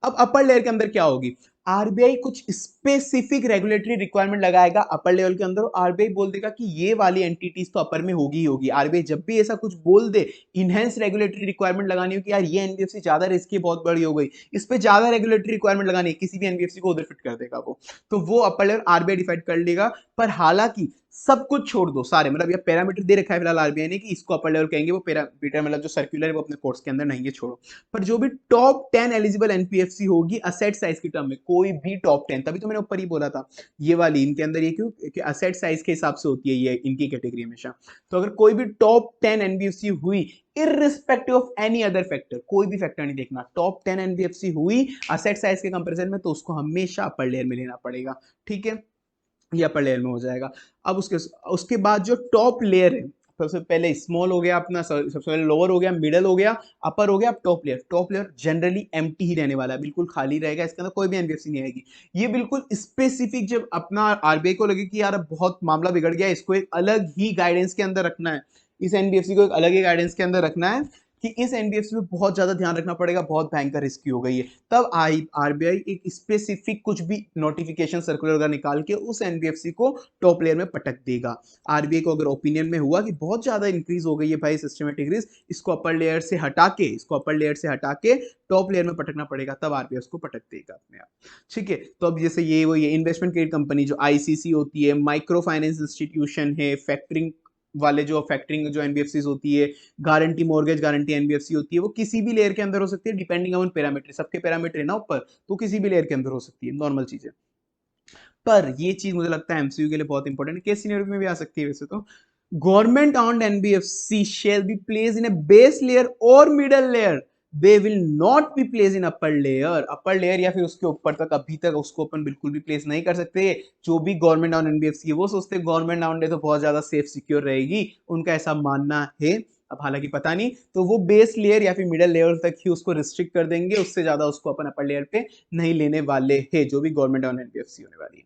अब अपर लेयर के अंदर क्या होगी, आरबीआई कुछ स्पेसिफिक रेगुलेटरी रिक्वायरमेंट लगाएगा अपर लेवल के अंदर, आरबीआई बोल देगा कि ये वाली एंटिटीज तो अपर में होगी ही होगी। आरबीआई जब भी ऐसा कुछ बोल दे, इनहेंस रेगुलेटरी रिक्वायरमेंट लगानी हो कि यार ये एनबीएफसी ज्यादा रिस्की बहुत बड़ी हो गई, इस पे ज्यादा रेगुलेटरी रिक्वायरमेंट लगानी है, किसी भी एनबीएफसी को उधर फिट कर देगा वो, तो वो अपर लेवल आरबीआई डिसाइड कर लेगा। पर हालांकि सब कुछ छोड़ दो सारे, मतलब ये पैरामीटर दे रखा है फिलहाल आरबीआई ने कि इसको अपर लेवल कहेंगे, वो पैरामीटर मतलब जो सर्कुलर है वो अपने कोर्स के अंदर नहीं है, छोड़ो। पर जो भी टॉप 10 एलिजिबल एनपीएफसी होगी असेट साइज की टर्म में, कोई भी टॉप 10, तभी तो मैंने ऊपर ही बोला था ये वाली इनके अंदर, ये क्यों कि असेट साइज के हिसाब से होती है ये इनकी कैटेगरी हमेशा। तो अगर कोई भी टॉप 10 एनबीएफसी हुई, irrespective of any other factor, कोई भी फैक्टर नहीं देखना, टॉप 10 एनबीएफसी हुई असेट साइज के कंपैरिजन में, तो उसको हमेशा अपर लेयर में लेना पड़ेगा, ठीक है। ये अपर लेयर में हो जाएगा। अब उसके बाद जो टॉप लेयर है, सबसे पहले स्मॉल हो गया अपना, सबसे पहले लोअर हो गया, मिडल हो गया, अपर हो गया, अब top layer. Top layer generally empty ही रहने वाला है, बिल्कुल खाली रहेगा, इसके अंदर कोई भी एनबीएफसी नहीं आएगी। ये बिल्कुल स्पेसिफिक, जब अपना आरबीआई को लगे कि यार अब बहुत मामला बिगड़ गया, इसको एक अलग ही गाइडेंस के अंदर रखना है, इस एनबीएफसी को एक अलग ही गाइडेंस के अंदर रखना है कि इस एनबीएफसी में बहुत ज्यादा ध्यान रखना पड़ेगा, बहुत भयंकर रिस्की हो गई है, तब आरबीआई एक स्पेसिफिक कुछ भी नोटिफिकेशन सर्कुलर वगैरह निकाल के उस एनबीएफसी को टॉप लेयर में पटक देगा। आरबीआई को अगर ओपिनियन में हुआ कि बहुत ज्यादा इंक्रीज हो गई है भाई सिस्टमेटिक रिस्क, इसको अपर लेयर से हटा के टॉप लेयर में पटकना पड़ेगा, तब आरबीआई उसको पटक देगा अपने आप, ठीक है। तो अब जैसे ये इन्वेस्टमेंट क्रेडिट कंपनी जो आईसीसी होती है, माइक्रो फाइनेंस इंस्टीट्यूशन है, फैक्टरिंग वाले जो फैक्टरिंग जो एनबीएफसी होती है, गारंटी मॉर्गेज गारंटी एनबीएफसी होती है, वो किसी भी लेयर के अंदर हो सकती है, डिपेंडिंग ऑन पैरामीटर, सबके पैरामीटर है ना ऊपर, तो किसी भी लेयर के अंदर हो सकती है, नॉर्मल चीज है। पर ये चीज मुझे लगता है एमसीयू के लिए बहुत इंपॉर्टेंट है, केस सिनेरियो में भी आ सकती है वैसे तो। Government owned NBFC shall be place in a base layer और middle layer, they will not be place in upper layer या फिर उसके ऊपर तक, अभी तक उसको अपन बिल्कुल भी प्लेस नहीं कर सकते। जो भी गवर्नमेंट ऑन एनबीएफसी है वो सोचते हैं गवर्नमेंट ऑन है तो बहुत ज्यादा सेफ सिक्योर रहेगी, उनका ऐसा मानना है। अब हालांकि पता नहीं, तो वो बेस लेयर या फिर मिडल लेयर तक ही उसको रिस्ट्रिक्ट कर देंगे, उससे ज्यादा उसको अपन अपर लेयर पे नहीं लेने वाले हैं, जो भी गवर्नमेंट ऑन एनबीएफसी होने वाली है,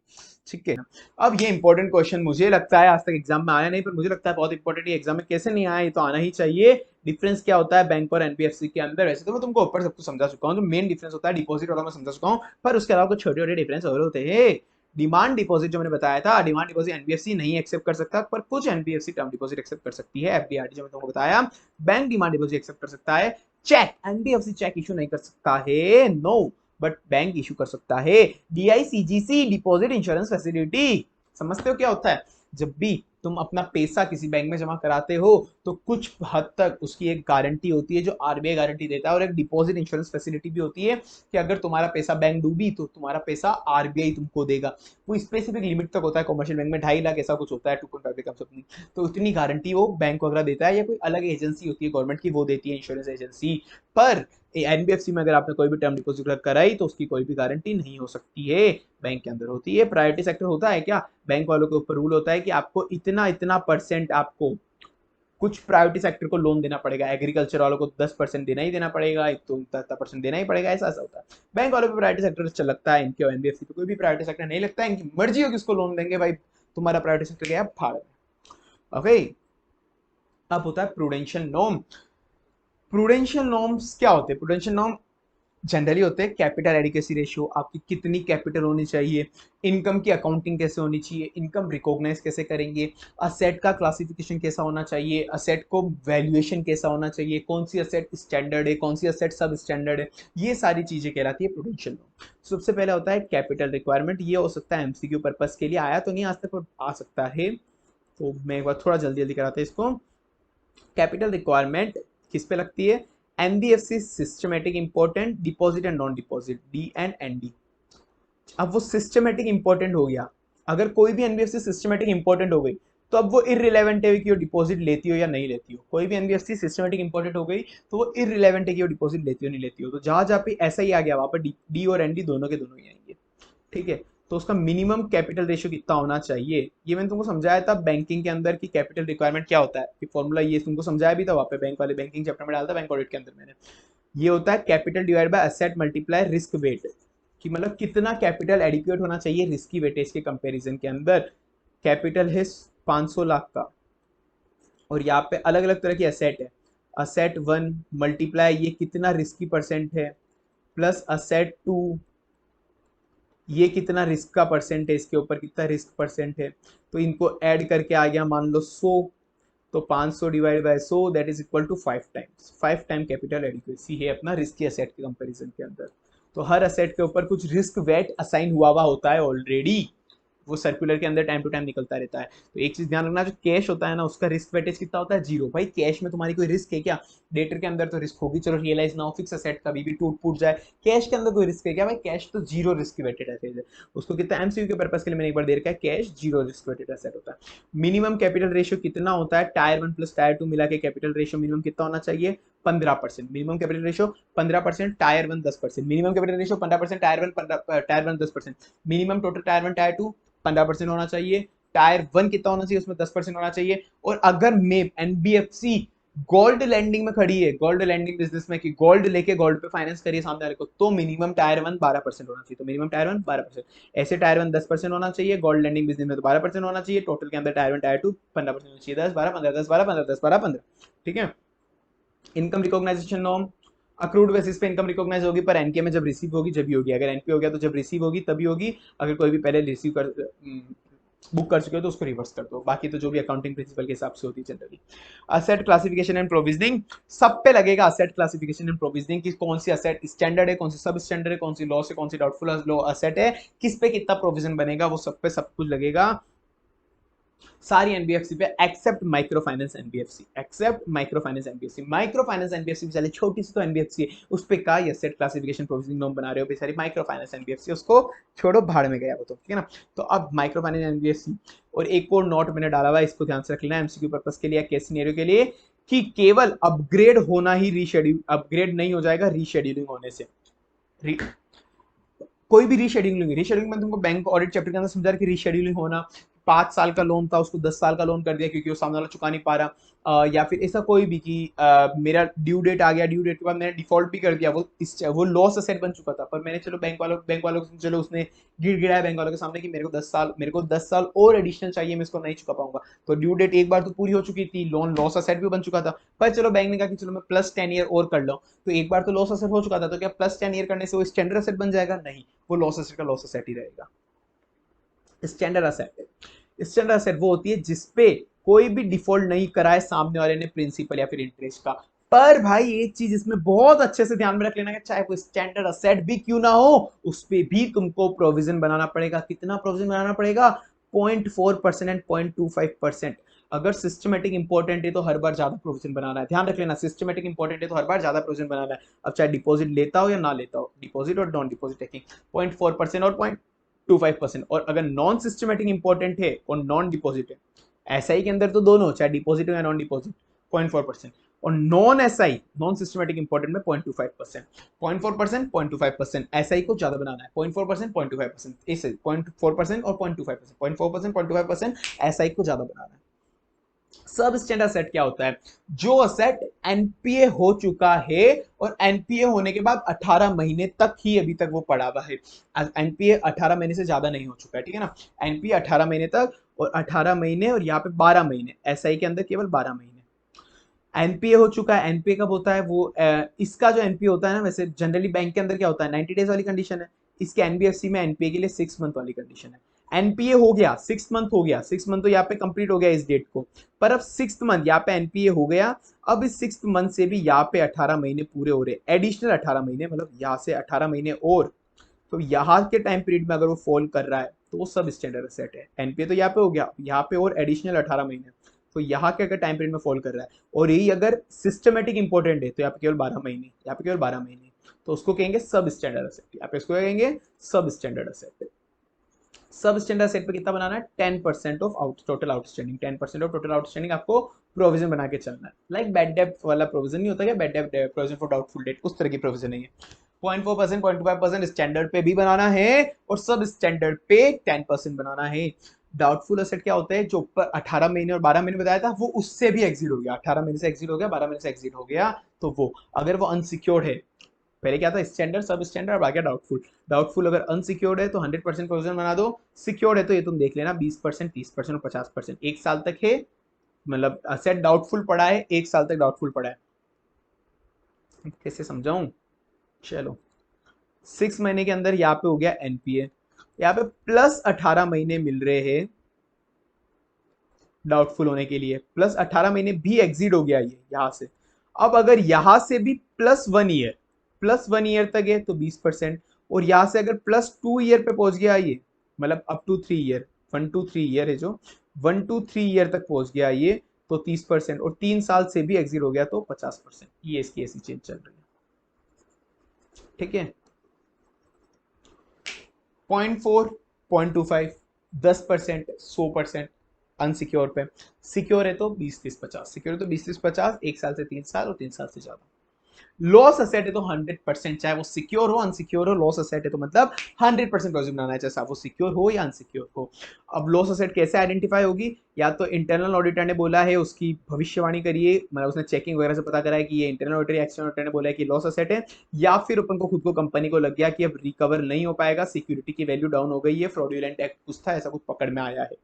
ठीक है। अब ये इंपॉर्टेंट क्वेश्चन मुझे लगता है आज तक एग्जाम में आया नहीं, पर मुझे लगता है बहुत इंपॉर्टेंट है, एग्जाम में कैसे नहीं आया, ये तो आना ही चाहिए। डिफरेंस क्या होता है बैंक और एनबीएफसी के अंदर, वैसे तो मैं तुमको ऊपर सब कुछ समझा चुका हूँ, जो मेन डिफरेंस होता है डिपॉजिट वाला मैं समझा चुका हूँ, पर उसके अलावा कुछ छोटे छोटे डिफरेंस और होते हैं। डिमांड डिपॉजिट जो मैंने बताया था, डिमांड डिपॉजिट एनबीएफसी नहीं एक्सेप्ट कर सकता, पर कुछ एनबीएफसी टर्म डिपॉजिट एक्सेप्ट कर सकती है, एफडीआरडी जो मैंने तुमको बताया। बैंक डिमांड डिपॉजिट एक्सेप्ट कर सकता है, चेक एनबीएफसी चेक इशू नहीं कर सकता है, नो, बट बैंक इशू कर सकता है। डीआईसीजीसी डिपॉजिट इंश्योरेंस फैसिलिटी, समझते हो क्या होता है, जब भी तुम अपना पैसा किसी बैंक में जमा कराते हो तो कुछ हद तक उसकी एक गारंटी होती है जो आरबीआई गारंटी देता है, और एक डिपॉजिट इंश्योरेंस फैसिलिटी भी होती है कि अगर तुम्हारा पैसा बैंक डूबी तो तुम्हारा पैसा आरबीआई तुमको देगा। वो स्पेसिफिक लिमिट तक होता है, कमर्शियल बैंक में 2.5 लाख ऐसा कुछ होता है, 2.5 कम समथिंग। तो उतनी गारंटी वो बैंक वगैरह देता है, या कोई अलग एजेंसी होती है गवर्नमेंट की वो देती है, इंश्योरेंस एजेंसी। पर एनबीएफसी में अगर आपने कोई भी टर्म डिपॉजिट कराई तो उसकी कोई भी गारंटी नहीं हो सकती है, बैंक के अंदर होती है। प्रायोरिटी सेक्टर होता है क्या, बैंक वालों के ऊपर रूल होता है कि आपको इतना इतना परसेंट आपको कुछ प्रायोरिटी सेक्टर को लोन देना पड़ेगा, एग्रीकल्चर वालों को 10% देना ही देना पड़ेगा, एक तो 10% देना ही पड़ेगा, ऐसा ऐसा होता है। बैंक वालों पे प्रायोरिटी सेक्टर चल लगता है, इनके एनबीएफसी पे कोई भी प्रायोरिटी सेक्टर नहीं लगता है, इनकी मर्जी हो किसको लोन देंगे भाई, तुम्हारा प्रायोरिटी सेक्टर गया फाड़। ओके, अब होता है प्रूडेंशियल नॉर्म। प्रूडेंशियल नॉर्म्स क्या होते हैं, प्रूडेंशियल नॉर्म जनरली होते हैं कैपिटल एडिकेसी रेशियो, आपकी कितनी कैपिटल होनी चाहिए, इनकम की अकाउंटिंग कैसे होनी चाहिए, इनकम रिकॉग्नाइज कैसे करेंगे, असेट का क्लासिफिकेशन कैसा होना चाहिए, असेट को वैल्यूएशन कैसा होना चाहिए, कौन सी असेट स्टैंडर्ड है, कौन सी असेट सब स्टैंडर्ड है, ये सारी चीजें कहलाती है प्रूडेंशियल नॉर्म। सबसे पहले होता है कैपिटल रिक्वायरमेंट, ये हो सकता है एमसीक्यू पर्पस के लिए, आया तो नहीं आज तक पर आ सकता है, तो मैं एक बार थोड़ा जल्दी जल्दी कराते हैं इसको। कैपिटल रिक्वायरमेंट किस पे लगती है, NBFC systematic important, deposit and non deposit, D and ND. अब वो सिस्टमेटिक इंपॉर्टेंट हो गया, अगर कोई भी एनबीएफसी सिस्टमेटिक इंपॉर्टेंट हो गई तो अब वो इररिलेवेंट है कि वो डिपॉजिट लेती हो या नहीं लेती हो, कोई भी एनबीएफसी सिस्टमेटिक इंपॉर्टेंट हो गई तो वो इररिलेवेंट है कि वो डिपॉजिट लेती हो नहीं लेती हो, तो जहां जहां पे ऐसा ही आ गया वहां पर डी और एनडी दोनों के दोनों ही आएंगे। ठीक है, तो उसका मिनिमम कैपिटल रेशियो कितना होना चाहिए, ये मैंने तुमको समझाया था बैंकिंग के अंदर कि कैपिटल रिक्वायरमेंट क्या होता है, कि फॉर्मूला ये तुमको समझाया भी था वहाँ पे बैंक वाले बैंकिंग चैप्टर में डालता, बैंक ऑडिट के अंदर मैंने। ये होता है capital divide by asset multiply risk wait, कि मतलब कितना कैपिटल एडिक्वेट होना चाहिए रिस्की वेटेज के कंपैरिजन के अंदर। कैपिटल है 500 लाख का, और यहाँ पे अलग अलग तरह की असेट है, असेट 1 मल्टीप्लाई ये कितना रिस्की परसेंट है, प्लस असेट 2 ये कितना रिस्क का परसेंट है, इसके ऊपर कितना रिस्क परसेंट है, तो इनको ऐड करके आ गया मान लो 100, तो 500 divide by 100 that is equal to 5 time capital adequacy है अपना रिस्की असेट के कंपैरिजन के अंदर। तो हर असेट के ऊपर कुछ रिस्क वेट असाइन हुआ होता है ऑलरेडी, वो सर्कुलर के अंदर टाइम टू टाइम निकलता रहता है। तो एक चीज ध्यान रखना, जो कैश होता है ना उसका रिस्क वेटेज कितना होता है, 0। भाई कैश में तुम्हारी कोई रिस्क है क्या, डेटर के अंदर तो रिस्क होगी, चलो रियलाइज ना हो, फिक्स असेट कभी भी टूट फूट जाए, कैश के अंदर कोई रिस्क है क्या, भाई कैश तो 0 रिस्क वेटेड एसेट है। उसको कितना एमसीयू के पर्पस के लिए मैंने एक बार दे रखा है, कैश 0 रिस्क वेटेड एसेट होता है। मिनिमम कैपिटल रेशियो कितना होता है, टायर 1 प्लस टायर 2 मिला के कैपिटल रेशियो मिनिमम कितना होना चाहिए, 15%। Minimum capital ratio 15%, tyre 1 10%, minimum capital ratio 15%, tyre 1 10%, minimum total tyre 1 tyre 2 15% होना चाहिए, टायर 1 कितना होना चाहिए उसमें 10% होना चाहिए। और अगर मैं एनबीएफसी गोल्ड लैंडिंग में खड़ी है, गोल्ड लैंडिंग बिजनेस में कि गोल्ड लेके गोल्ड पे फाइनेंस करिए सामने वाले को, तो मिनिमम टायर 1 12% होना चाहिए, तो मिनिमम टायर 1 12%, ऐसे टायर 1 10% होना चाहिए, गोल्ड लैंडिंग बिजनेस में तो 12% होना चाहिए, टोटल के अंदर टायर 1 टायर 2 15% होना चाहिए, 10 12 15 10 12 15 10 12 15। ठीक है, income recognition norm, accrued basis पे इनकम रिकॉग्नाइज होगी, पर एनके में जब रिसीव होगी जब ही होगी, अगर एनपी हो गया तो जब रिसीव होगी तभी होगी, अगर कोई भी पहले रिसीव कर बुक कर चुके हो तो उसको रिवर्स कर दो, बाकी तो जो भी अकाउंटिंग प्रिंसिपल के हिसाब से होती है generally. Asset classification and provisioning, सब पे लगेगा असेट क्लासिफिकेशन एंड प्रोविजनिंग की कौन सी असेट स्टैंडर्ड है, कौन सी सब स्टैंडर्ड है, कौन सी लॉस है, कौन सी डाउटफुल लो असेट है, किस पे कितना प्रोविजन बनेगा, वो सब पे सब कुछ लगेगा सारी एनबीएफसी पे, except micro finance NBFC, except micro finance NBFC. Micro finance NBFC चले छोटी सी तो एनबीएफसी है, उस पे का एसेट क्लासिफिकेशन प्रोविजनिंग नॉर्म बना रहे हो बेचारी माइक्रो फाइनेंस एनबीएफसी, उसको छोड़ो भाड़ में गया वो तो, ठीक है ना। तो अब माइक्रो फाइनेंस एनबीएफसी, और एक और नोट मैंने डाला हुआ है, इसको ध्यान से रख लेना एमसीक्यू पर्पस के लिए, केस सिनेरियो के लिए, कि केवल अपग्रेड होना ही रीशेड्यूल, अपग्रेड नहीं हो जाएगा रीशेड्यूलिंग होने से। कोई भी रीशेड्यूलिंग, रीशेड्यूलिंग में तुमको बैंक ऑडिट चैप्टर के अंदर समझा कि रीशेड्यूलिंग होना, 5 साल का लोन था उसको 10 साल का लोन कर दिया क्योंकि वो सामने वाला चुका नहीं पा रहा, या फिर ऐसा कोई भी कि मेरा ड्यू डेट आ गया, ड्यू डेट के बाद मैंने डिफॉल्ट भी कर दिया, वो लॉस असेट बन चुका था, पर मैंने चलो बैंक वालों को चलो उसने गिड़गिड़ाया बैंक वालों के सामने कि मेरे को 10 साल और एडिशनल चाहिए, मैं इसको नहीं चुका पाऊंगा, तो ड्यू डेट एक बार तो पूरी हो चुकी थी, लोन लॉस असेट भी बन चुका था, पर चलो बैंक ने कहा कि चलो मैं प्लस 10 ईयर और कर लो, तो एक बार तो लॉस असेट हो चुका था, तो क्या प्लस 10 ईयर करने से वो स्टैंडर्ड असेट बन जाएगा, नहीं, वो लॉस असेट का लॉस असेट ही रहेगा। स्टैंडर्ड असेट, स्टैंडर्ड असेट वो होती है जिसपे कोई भी डिफॉल्ट नहीं कराए सामने वाले ने प्रिंसिपल या फिर इंटरेस्ट का। पर भाई एक चीज इसमें बहुत अच्छे से ध्यान में रख लेना कि चाहे कोई स्टैंडर्ड असेट भी क्यों ना हो, उस पे भी तुमको प्रोविजन बनाना पड़ेगा। कितना प्रोविजन बनाना पड़ेगा? 0.4% एंड 0.25%। अगर सिस्टमेटिक इंपॉर्टेंट है तो हर बार ज्यादा प्रोविजन बनाना है, ध्यान रख लेना, सिस्टमेटिक इंपॉर्टेंट है तो हर बार ज्यादा प्रोविजन बनाना है। अब चाहे डिपॉजिट लेता हो या ना लेता हो, डिपॉजिट और नॉन डिपॉजिट टेकिंग 0.4% और 0.25%। और अगर नॉन सिस्टमेटिक इंपॉर्टेंट है और नॉन डिपॉजिट है, एसआई के अंदर तो दोनों, चाहे डिपॉजिट हो या नॉन डिपॉजिट, 0.4%। और non SI, non systematic important में 0.25%। 0.4%, 0.25%, एसआई को ज्यादा बनाना है, 0.4%, 0.25%, इसे 0.4% और 0.25%, 0.4%, 0.25%, एसआई को ज्यादा बनाना है। सब स्टैंडर्ड सेट क्या होता है? जो असेट एनपीए हो चुका है और एनपीए होने के बाद 18 महीने तक ही अभी तक वो पड़ा हुआ है। एनपीए 18 महीने से ज्यादा नहीं हो चुका है, ठीक है ना, एनपीए 18 महीने तक, और 18 महीने और यहाँ पे 12 महीने, एसआई के अंदर केवल 12 महीने। एनपीए हो चुका है, एनपीए कब होता है? वो इसका जो एनपीए होता है ना, वैसे जनरली बैंक के अंदर क्या होता है, 90 डेज वाली कंडीशन है। इसके एनबीएफसी में एनपीए के लिए 6 मंथ वाली कंडीशन है। एनपीए हो गया, 6 मंथ हो गया, 6 मंथ तो यहाँ पे कंप्लीट हो गया इस डेट को, पर अब 6th मंथ यहाँ पे एनपीए हो गया। अब इस 6th मंथ से भी यहाँ पे 18 महीने पूरे हो रहे, एडिशनल 18 महीने, मतलब यहाँ से 18 महीने और, तो यहाँ के टाइम पीरियड में अगर वो फॉल कर रहा है तो वो सब स्टैंडर्ड एसेट है। एनपीए तो यहाँ पे हो गया, यहाँ पे और एडिशनल 18 महीने, तो यहाँ के अगर टाइम पीरियड में फॉल कर रहा है और यही अगर सिस्टमेटिक इंपॉर्टेंट है तो यहाँ पे केवल 12 महीने, यहाँ पे केवल 12 महीने, तो उसको कहेंगे सब स्टैंडर्ड एसेट। यहाँ पे इसको कहेंगे सब स्टैंडर्ड एसेट। सब स्टैंडर्ड सेट पे कितना बनाना है? 10% of total outstanding, 10% of total outstanding आपको प्रोविजन बना के चलना है। लाइक बैड डेट वाला प्रोविजन नहीं होता क्या, bad debt provision for doubtful debt, उस तरह की प्रोविजन नहीं है। 0.4%, 0.25% स्टैंडर्ड पे भी बनाना है और सब स्टैंडर्ड पे 10% बनाना है। डाउटफुल एसेट क्या होता है? जो ऊपर 18 महीने और 12 महीने बताया था वो उससे भी एग्जिट हो गया, 18 महीने से एग्जिट हो गया, 12 महीने से एग्जिट हो गया, तो वो अगर वो अनसिक्योर्ड है, पहले क्या था स्टैंडर्ड, सब स्टैंडर्ड, अब आ गया डाउटफुल। डाउटफुल अगर अनसिक्योर्ड है तो 100% प्रोविजन बना दो, सिक्योर्ड है तो ये तुम देख लेना 20%, 30% और 50%, एक साल तक है, मतलब असेट डाउटफुल पड़ा है, एक साल तक डाउटफुल पड़ा है। कैसे समझाऊं? चलो, 6 महीने के अंदर यहाँ पे हो गया एनपीए, यहाँ पे प्लस 18 महीने मिल रहे हैं डाउटफुल होने के लिए, प्लस 18 महीने भी एग्जिट हो गया ये यहाँ से। अब अगर यहां से भी +1 ईयर, +1 ईयर तक है तो 20%, और यहां से अगर +2 ईयर पे पहुंच गया ये, मतलब up to 3 year, 1 to 3 year है जो, 1 to 3 ईयर तक पहुंच गया ये, तो 30%, और 3 साल से भी एग्जिट हो गया तो 50%। ये इसकी ऐसी चेंज चल रही है, ठीक है। 0.4, 0.25, 10%, 100% अनसिक्योर पे। सिक्योर है तो 20-30-50, सिक्योर है तो 20-30-50, 1 साल से 3 साल और 3 साल से ज्यादा। लॉस असेट है तो 100%, चाहे वो सिक्योर हो अनसिक्योर हो, लॉस असेट है तो मतलब 100% प्रोविजन बनाना है, चाहे वो सिक्योर हो या अनसिक्योर हो। अब लॉस असेट कैसे आइडेंटिफाई होगी? या तो इंटरनल ऑडिटर ने बोला है, उसकी भविष्यवाणी करिए, मतलब उसने चेकिंग वगैरह से पता करा है कि ये इंटरनल ऑडिटर या एक्सटर्नल ऑडिटर ने बोला है कि लॉस असेट है, या फिर अपन को खुद को कंपनी को लग गया कि अब रिकवर नहीं हो पाएगा, सिक्योरिटी की वैल्यू डाउन हो गई है, फ्रॉडुलेंट एक्ट कुछ था, ऐसा कुछ पकड़ में आया है,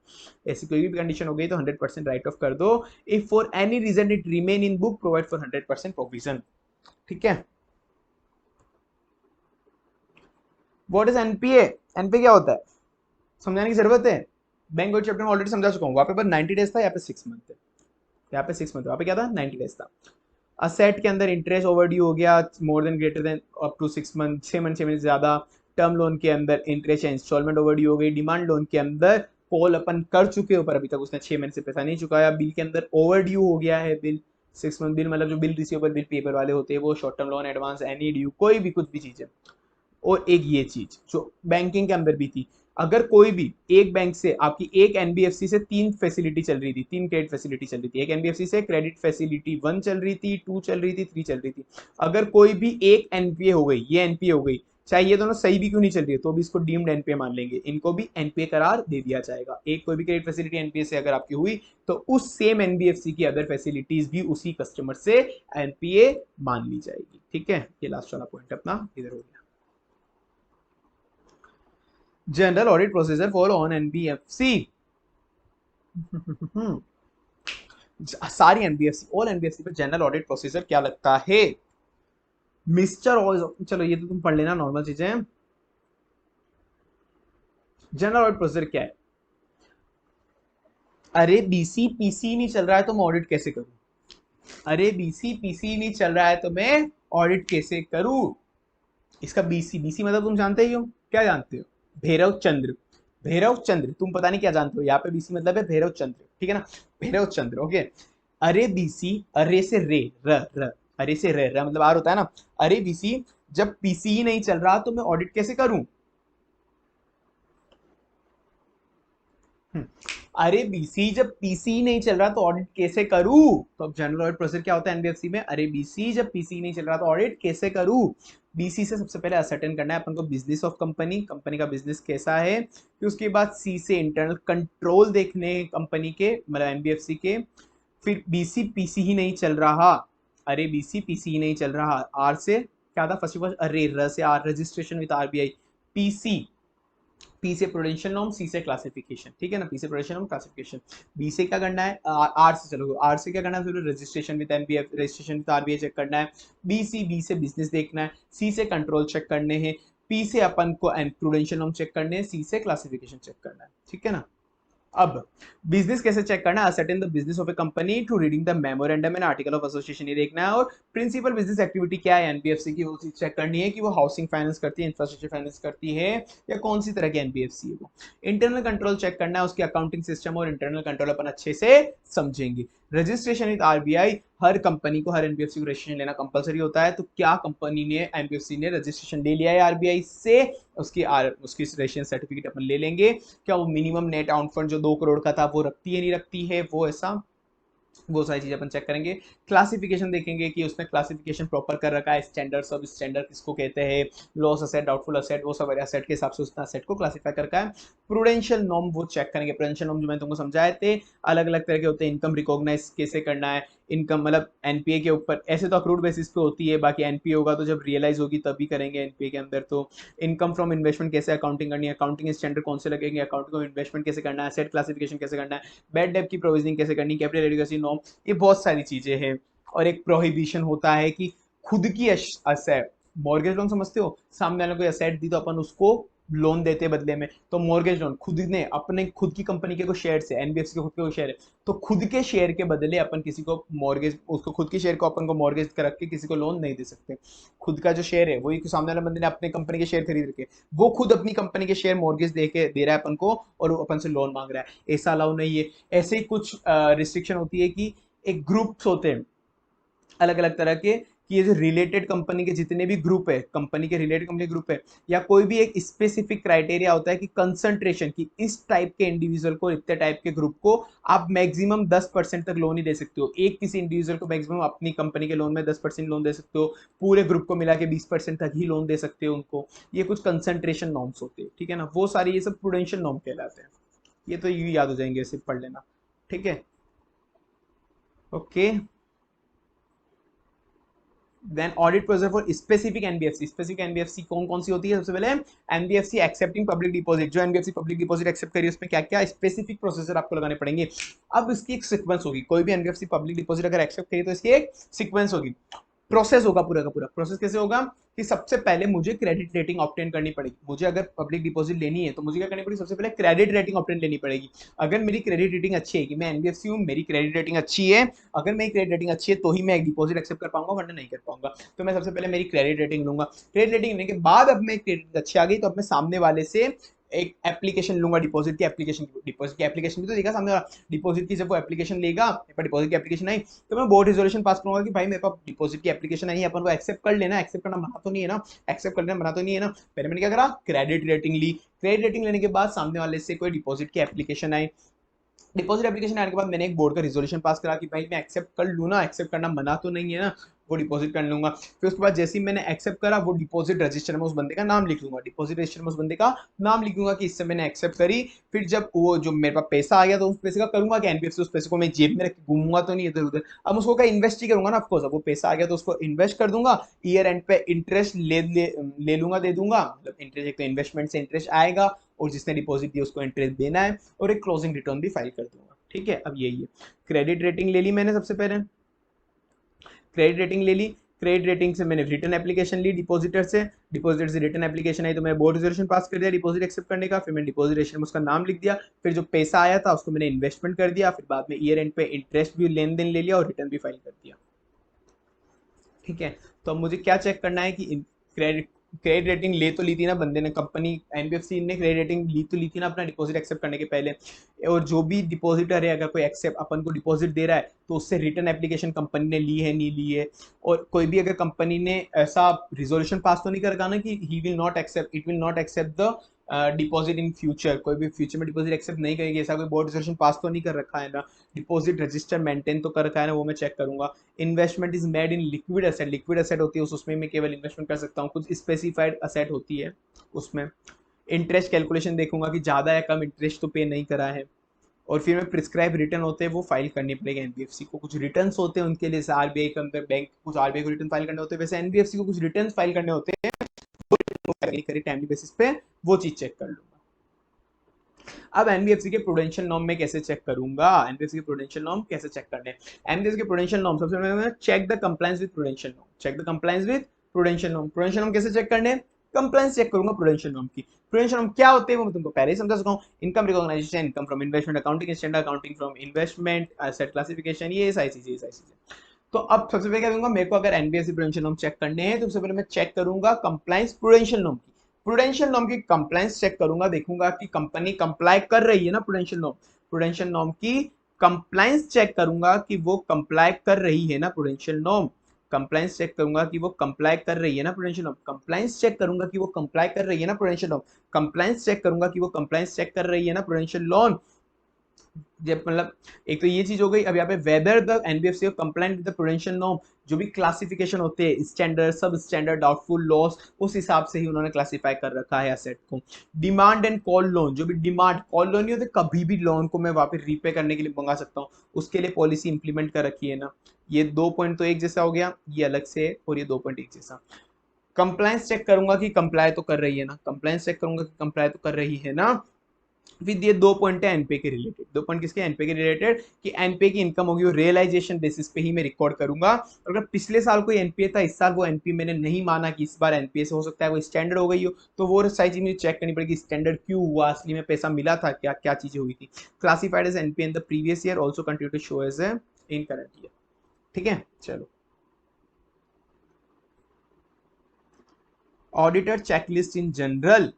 ऐसी कोई भी कंडीशन हो गई तो 100% राइट ऑफ कर दो। If for any reason it remain in book, provide for 100% provision, ठीक है। What is NPA? एनपीए क्या होता है समझाने की जरूरत है? बैंक चैप्टर में ऑलरेडी समझा चुका हूँ, वहां पे 90 डेज था, यहाँ पे 6 मंथ है, यहाँ पे 6 मंथ, वहां पे क्या था 90 डेज था। असेट के अंदर इंटरेस्ट ओवर ड्यू हो गया, more than greater than up to 6 month, 6 month, 6 महीने से ज्यादा। टर्म लोन के अंदर इंटरेस्ट या इंस्टॉलमेंट ओवर ड्यू हो गई। डिमांड लोन के अंदर कॉल अपन कर चुके हो पर अभी तक उसने 6 महीने से पैसा नहीं चुकाया। बिल के अंदर ओवर ड्यू हो गया है बिल, 6 मंथ बिल, मतलब जो बिल रिसीवेबल बिल पेपर वाले होते हैं वो, short term loan, advance, any due, कोई भी कुछ भी चीज है। और एक ये चीज जो बैंकिंग के अंदर भी थी, अगर कोई भी एक बैंक से, आपकी एक एनबीएफसी से 3 फैसिलिटी चल रही थी, 3 क्रेडिट फैसिलिटी चल रही थी, एक एनबीएफसी से क्रेडिट फैसिलिटी 1 चल रही थी, 2 चल रही थी, 3 चल रही थी, अगर कोई भी एक एनपीए हो गई, ये एनपीए हो गई, चाहे ये दोनों सही भी क्यों नहीं चल रही है तो भी इसको डीम्ड एनपीए मान लेंगे, इनको भी एनपीए करार दे दिया जाएगा। एक कोई भी क्रेडिट फैसिलिटी एनपीए से अगर आपकी हुई तो उस सेम एनबीएफसी की अदर फैसिलिटीज भी उसी कस्टमर से एनपीए मान ली जाएगी, ठीक है। ये लास्ट वाला पॉइंट अपना इधर हो गया। General audit procedure for on NBFC. सारी एनबीएफसी, ऑल एनबीएफसी पे जनरल ऑडिट प्रोसीजर क्या लगता है? मिस्टर, चलो ये तो तुम पढ़ लेना, नॉर्मल चीजें। जनरल ऑडिट प्रोसीजर क्या है? अरे बीसी पीसी नहीं चल रहा है तो मैं ऑडिट कैसे करूं? अरे बीसी पीसी नहीं चल रहा है तो मैं ऑडिट कैसे करूं? इसका बीसी, बीसी मतलब तुम जानते ही हो, क्या जानते हो? भैरव चंद्र। भैरव चंद्र, तुम पता नहीं क्या जानते हो, यहाँ पे बीसी मतलब है भैरव चंद्र, ठीक है ना, भैरव चंद्र, ओके। अरे बीसी, अरे से रे, र, अरे से रे, र मतलब आर होता है ना। अरे बीसी, जब पीसी ही नहीं चल रहा तो मैं ऑडिट कैसे करूं? हम्म, अरे बीसी जब पीसी नहीं चल रहा तो ऑडिट कैसे करूं? तो अब जनरल ऑडिट प्रोसीजर क्या होता है एनबीएफसी में? अरे बीसी जब पीसी नहीं चल रहा तो ऑडिट कैसे करूं? बीसी से सबसे पहले असर्टेन करना है अपन को बिजनेस ऑफ कंपनी, कंपनी का बिजनेस कैसा है। फिर उसके बाद सी से इंटरनल कंट्रोल देखने कंपनी के, मतलब एनबीएफसी के। फिर बीसी पीसी ही नहीं चल रहा, अरे बीसी पीसी ही नहीं चल रहा। आर से क्या था फर्स्ट ऑफ ऑल? अरे र से R, registration with RBI. PC, P से प्रोडेंशियल नॉर्म, सी से क्लासिफिकेशन, ठीक है ना, पी से प्रोडेंशियल नॉर्म क्लासिफिकेशन। बी से क्या करना है? आर से चलो, आर से क्या करना है? फिर registration with NBF, registration with RBI check करना है। बी से बिजनेस देखना है। सी से कंट्रोल चेक करने हैं। पी से अपन को प्रूडेंशियल नॉर्म चेक करने हैं। सी से क्लासिफिकेशन चेक करना है, ठीक है ना। अब बिजनेस कैसे चेक करना है? Ascertain the business of a company to reading the memorandum and article of association, ये देखना है। और प्रिंसिपल बिजनेस एक्टिविटी क्या है एनबीएफसी की, वो चीज चेक करनी है कि वो हाउसिंग फाइनेंस करती है, इंफ्रास्ट्रक्चर फाइनेंस करती है, या कौन सी तरह की एनबीएफसी है वो। इंटरनल कंट्रोल चेक करना है, उसकी अकाउंटिंग सिस्टम और इंटरनल कंट्रोल अपन अच्छे से समझेंगे। Registration with RBI, her company को, हर एनबीएफसी को रजिस्ट्रेशन लेना कंपलसरी होता है। तो क्या कंपनी ने, एनबीएफसी ने रजिस्ट्रेशन ले लिया है आरबीआई से? उसकी रजिस्ट्रेशन सर्टिफिकेट अपन ले लेंगे। क्या वो मिनिमम नेट आउट फंड जो 2 करोड़ का था वो रखती है नहीं रखती है, वो ऐसा, वो सारी चीजें अपन चेक करेंगे। क्लासिफिकेशन देखेंगे कि उसने क्लासिफिकेशन प्रॉपर कर रखा है, स्टैंडर्ड, सब स्टैंडर्ड किसको कहते हैं, लॉस असेट, डाउटफुल असेट, वो सब असेट के हिसाब से उसने असेट को क्लासिफाई कर रखा है। प्रूडेंशियल नॉर्म वो चेक करेंगे। प्रूडेंशियल नॉर्म जो मैंने तुमको समझाए थे, अलग अलग तरह के होते हैं। इनकम रिकॉग्नाइज कैसे करना है, इनकम मतलब एनपीए के ऊपर, ऐसे तो अक्रूड बेसिस पे होती है, बाकी एनपीए होगा तो जब रियलाइज होगी तभी करेंगे एनपीए के अंदर। तो इनकम फ्रॉम इन्वेस्टमेंट कैसे अकाउंटिंग करनी है, अकाउंटिंग स्टैंडर्ड कौन से लगेंगे, अकाउंटिंग ऑफ इन्वेस्टमेंट कैसे करना है, सेट क्लासिफिकेशन कैसे करना है, बैड डेब्ट की प्रोविजनिंग कैसे करनी है, कैपिटल एडिक्वेसी नॉर्म, ये बहुत सारी चीजें हैं। और एक प्रोहिबिशन होता है कि खुद की असेट, मॉर्गेज लोन समझते हो, सामने वाले को असेट दी तो अपन उसको लोन देते बदले में, तो मॉर्गेज लोन खुद ने अपने खुद की कंपनी के कोई शेयर से, एनबीएफसी के खुद के शेयर है, तो खुद के शेयर के बदले अपन किसी को मॉर्गेज, उसको खुद के शेयर को अपन को मॉर्गेज कर रख के किसी को लोन नहीं दे सकते। खुद का जो शेयर है वही सामने वाले बंदे ने अपने कंपनी के शेयर खरीद रखे, वो खुद अपनी कंपनी के शेयर मॉर्गेज दे के दे रहा है अपन को, और वो अपन से लोन मांग रहा है, ऐसा अलाउ नहीं है। ऐसे ही कुछ रिस्ट्रिक्शन होती है कि एक ग्रुप्स होते हैं अलग अलग तरह के, कि ये जो रिलेटेड कंपनी के जितने भी ग्रुप है, कंपनी के रिलेटेड कंपनी ग्रुप है, या कोई भी एक स्पेसिफिक क्राइटेरिया होता है कि कंसंट्रेशन, की इस टाइप के इंडिविजुअल को, इतने टाइप के ग्रुप को आप मैक्सिमम 10% तक लोन ही दे सकते हो। एक किसी इंडिविजुअल को मैक्सिमम अपनी कंपनी के लोन में 10% लोन दे सकते हो, पूरे ग्रुप को मिला के 20% तक ही लोन दे सकते हो उनको। ये कुछ कंसंट्रेशन नॉर्म्स होते हैं, ठीक है ना, वो सारी ये सब प्रूडेंशियल नॉर्म कहलाते हैं। ये तो यू याद हो जाएंगे, सिर्फ पढ़ लेना, ठीक है, okay. Then audit procedure for specific NBFC, specific NBFC कौन कौन सी होती है? सबसे पहले एनबीएफसी एक्सेप्टिंग पब्लिक डिपॉजिट, जो एनबीएफसी पब्लिक डिपॉजिट एक्सेप्ट करिए उसमें क्या क्या स्पेसिफिक प्रोसीजर आपको लगाने पड़ेंगे। अब इसकी एक सीक्वेंस होगी, कोई भी एनबीएफसी पब्लिक डिपॉजिट अगर एक्सेप्ट करिए तो इसकी एक सीक्वेंस होगी, प्रोसेस होगा पूरा का पूरा। प्रोसेस कैसे होगा कि सबसे पहले मुझे क्रेडिट रेटिंग ऑब्टेन करनी पड़ेगी। मुझे अगर पब्लिक डिपॉजिट लेनी है तो मुझे क्या करनी पड़ेगी? सबसे पहले क्रेडिट रेटिंग ऑब्टेन लेनी पड़ेगी। अगर मेरी क्रेडिट रेटिंग अच्छी है, कि मैं एनबीएफसी हूँ, मेरी क्रेडिट रेटिंग अच्छी है, अगर मेरी क्रेडिट रेटिंग अच्छी है तो ही मैं एक डिपॉजिट एक्सेप्ट कर पाऊंगा, वरना नहीं कर पाऊंगा। तो मैं सबसे पहले मेरी क्रेडिट रेटिंग लूंगा। क्रेडिट रेटिंग लेने के बाद अब मैं क्रेडिट अच्छी आ गई तो अब मैं सामने वाले से एक एप्लीकेशन लूंगा, डिपॉजिट की एप्लीकेशन, डिपॉजिट की एप्लीकेशन भी तो देखा सामने वाला, डिपॉजिट की जब वो एप्लीकेशन लेगा, डिपॉजिट की एप्लीकेशन आई, तो मैं बोर्ड रिजोल्यूशन पास करूंगा कि भाई मेरे पास डिपॉजिट की एप्लीकेशन आई है, अपन को एक्सेप्ट कर लेना, एक्सेप्ट करना मना तो नहीं है ना, एक्सेप्ट करना मना तो नहीं है ना। पहले मैंने क्या करा? क्रेडिट रेटिंग ली। क्रेडिट रेटिंग लेने के बाद सामने वाले से कोई डिपॉजिट की एप्लीकेशन आई, डिपॉजिट एप्लीकेशन आने के बाद मैंने एक बोर्ड का रिजोल्यूशन पास करा कि भाई मैं एक्सेप्ट कर लूँ ना, एक्सेप्ट करना मना तो नहीं है ना, वो डिपॉजिट कर लूंगा। फिर उसके बाद जैसे ही मैंने एक्सेप्ट करा, वो डिपॉजिट रजिस्टर में उस बंदे का नाम लिख लूंगा, डिपॉजिट रजिस्टर में उस बंदे का नाम लिख लूंगा कि इससे मैंने एक्सेप्ट करी। फिर जब वो जो मेरे पास पैसा आ गया तो उस पैसे का करूंगा कि एनपीएफ से उस पैसे को मैं जेब में रख के घूमूंगा तो नहीं इधर उधर, अब उसको क्या इन्वेस्ट ही करूंगा ना, ऑफकोर्स। अब वो पैसा आ गया तो उसको इन्वेस्ट कर दूंगा, ईयर एंड पे इंटरेस्ट ले लूंगा, दे दूंगा, मतलब इंटरेस्ट, एक तो इन्वेस्टमेंट से इंटरेस्ट आएगा और जिसने डिपॉजिट दिया उसको इंटरेस्ट देना है, और एक क्लोजिंग रिटर्न भी फाइल कर दूंगा, ठीक है। अब यही है, क्रेडिट रेटिंग ले ली मैंने, सबसे पहले क्रेडिट रेटिंग ले ली। क्रेडिट रेटिंग से मैंने रिटर्न एप्लीकेशन ली डिपॉजिटर से, डिपॉजिटर से रिटर्न एप्लीकेशन आई तो मैं बोर्ड रिजोल्यूशन पास कर दिया डिपॉजिट एक्सेप्ट करने का। फिर मैंने डिपॉजिट रेशन में उसका नाम लिख दिया, फिर जो पैसा आया था उसको मैंने इन्वेस्टमेंट कर दिया, फिर बाद में ईयर एंड पे इंटरेस्ट भी, लेन देन ले लिया और रिटर्न भी फाइल कर दिया, ठीक है। तो अब मुझे क्या चेक करना है कि क्रेडिट क्रेडिट रेटिंग ले तो ली थी ना बंदे ने, कंपनी एनबीएफसी ने क्रेडिट रेटिंग ली तो ली थी ना अपना डिपॉजिट एक्सेप्ट करने के पहले। और जो भी डिपॉजिटर है अगर कोई एक्सेप्ट अपन को डिपॉजिट दे रहा है तो उससे रिटर्न एप्लीकेशन कंपनी ने ली है नहीं ली है। और कोई भी अगर कंपनी ने ऐसा रिजोल्यूशन पास तो नहीं कर रखा ना कि he will not accept, it will not accept the deposit in future, कोई भी फ्यूचर में डिपॉजिट एक्सेप्ट नहीं करेगी, ऐसा कोई बोर्ड रिजोल्यूशन पास तो नहीं कर रखा है ना, डिपॉजिट रजिस्टर मेंटेन तो कर रखा है ना, वो मैं चेक करूंगा। Investment is made in liquid asset, liquid asset होती है उसमें मैं केवल इन्वेस्टमेंट कर सकता हूँ, कुछ स्पेसिफाइड असेट होती है उसमें। इंटरेस्ट कैलकुलेशन देखूंगा कि ज्यादा या कम इंटरेस्ट तो पे नहीं करा है। और फिर मैं प्रिस्क्राइब रिटर्न होते हैं वो फाइल करनी पड़ेगी एनबीएफसी को, कुछ रिटर्न होते हैं उनके लिए, आरबीआई के अंदर बैंक कुछ आरबीआई को रिटर्न फाइल करने होते हैं, वैसे एनबीएफसी को कुछ रिटर्न फाइल करने होते हैं, टाइमली बेसिस पे वो चीज चेक कर लूंगा। अब एनबीएफसी के प्रूडेंशियल नॉर्म में कैसे चेक करूंगा, एनबीएफसी के प्रूडेंशियल नॉर्म कैसे चेक करने हैं। एनबीएफसी के प्रूडेंशियल नॉर्म सबसे पहले check the compliance with prudential norm, check the compliance with prudential norm. Prudential norm कैसे चेक करने, कंप्लायंस चेक करूंगा प्रूडेंशियल नॉर्म की। प्रूडेंशियल नॉर्म क्या होते हैं वो मैं तुमको पहले ही समझा चुका हूं, income recognition, income from investment accounting standard, accounting from investment, asset classification, ये सारी चीजें। तो अब सबसे पहले क्या करूंगा, मेरे को अगर एनबीएफसी प्रूडेंशियल नॉर्म चेक करने हैं तो सबसे पहले मैं चेक करूंगा कंप्लायंस प्रूडेंशियल नॉर्म की। प्रूडेंशियल नॉर्म की कंप्लायंस चेक करूंगा, देखूंगा कि कंपनी कंप्लाई कर रही है ना प्रूडेंशियल नॉर्म, प्रूडेंशियल नॉर्म की कंप्लायंस चेक करूंगा कि वो कंप्लाई कर रही है ना प्रूडेंशियल नॉर्म, कंप्लायंस चेक करूंगा कि वो कंप्लाई कर रही है ना प्रूडेंशियल नॉर्म, कंप्लायंस चेक करूंगा कि वो कंप्लाई कर रही है ना प्रूडेंशियल नॉर्म, कंप्लायंस चेक करूंगा कि वो कंप्लायंस चेक कर रही है ना प्रूडेंशियल नॉर्म। जब मतलब एक तो ये चीज हो गई। अब यहाँ पे whether the NBFC compliant with the prudential norm, जो भी क्लासिफिकेशन होते हैं स्टैंडर्ड, सब स्टैंडर्ड, डाउटफुल, लॉस, उस हिसाब से ही उन्होंने क्लासिफाई कर रखा है एसेट को। डिमांड एंड कॉल लोन, जो भी डिमांड, कॉल लोन नहीं होते, कभी भी लोन को मैं वापस रीपे करने के लिए मंगा सकता हूँ, उसके लिए पॉलिसी इंप्लीमेंट कर रखी है ना। ये 2 पॉइंट तो एक जैसा हो गया, ये अलग से, और ये 2 पॉइंट एक जैसा। कंप्लायंस चेक करूंगा कि कंप्लाई तो कर रही है ना, कंप्लायंस चेक करूंगा कि कंप्लाई तो कर रही है ना। विद ये 2 पॉइंट है एनपीए के रिलेटेड, 2 पॉइंट किसके, एनपीए के रिलेटेड, कि एनपीए की इनकम होगी वो रियलाइजेशन बेसिस पे ही मैं रिकॉर्ड करूंगा। अगर पिछले साल कोई एनपीए था, इस साल वो एनपीए मैंने नहीं माना कि इस बार एनपीए से हो सकता है वो स्टैंडर्ड हो गई हो, तो वो सारी चीज मुझे चेक करनी पड़ेगी, स्टैंडर्ड क्यों हुआ, असली में पैसा मिला था क्या, क्या चीजें हुई थी। Classified as NPA in the previous year also continue to show as in current year. ठीक है, चलो। ऑडिटर चेकलिस्ट इन जनरल,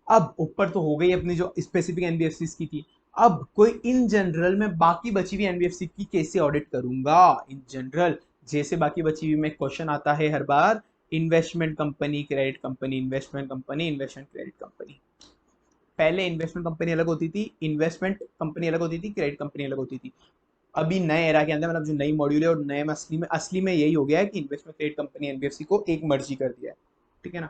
अब ऊपर तो हो गई अपनी जो स्पेसिफिक एनबीएफसी की थी, अब कोई इन जनरल में बाकी बची हुई एनबीएफसी की कैसे ऑडिट करूंगा इन जनरल। जैसे बाकी बची हुई में क्वेश्चन आता है हर बार, investment company, credit company, investment company, investment credit company. पहले इन्वेस्टमेंट कंपनी अलग होती थी, इन्वेस्टमेंट कंपनी अलग होती थी, क्रेडिट कंपनी अलग होती थी। अभी नए एरा के अंदर, मतलब जो नई मॉड्यूल है और नए में असली में यही हो गया है कि इन्वेस्टमेंट क्रेडिट कंपनी एनबीएफसी को एक मर्जी कर दिया है। ठीक है ना।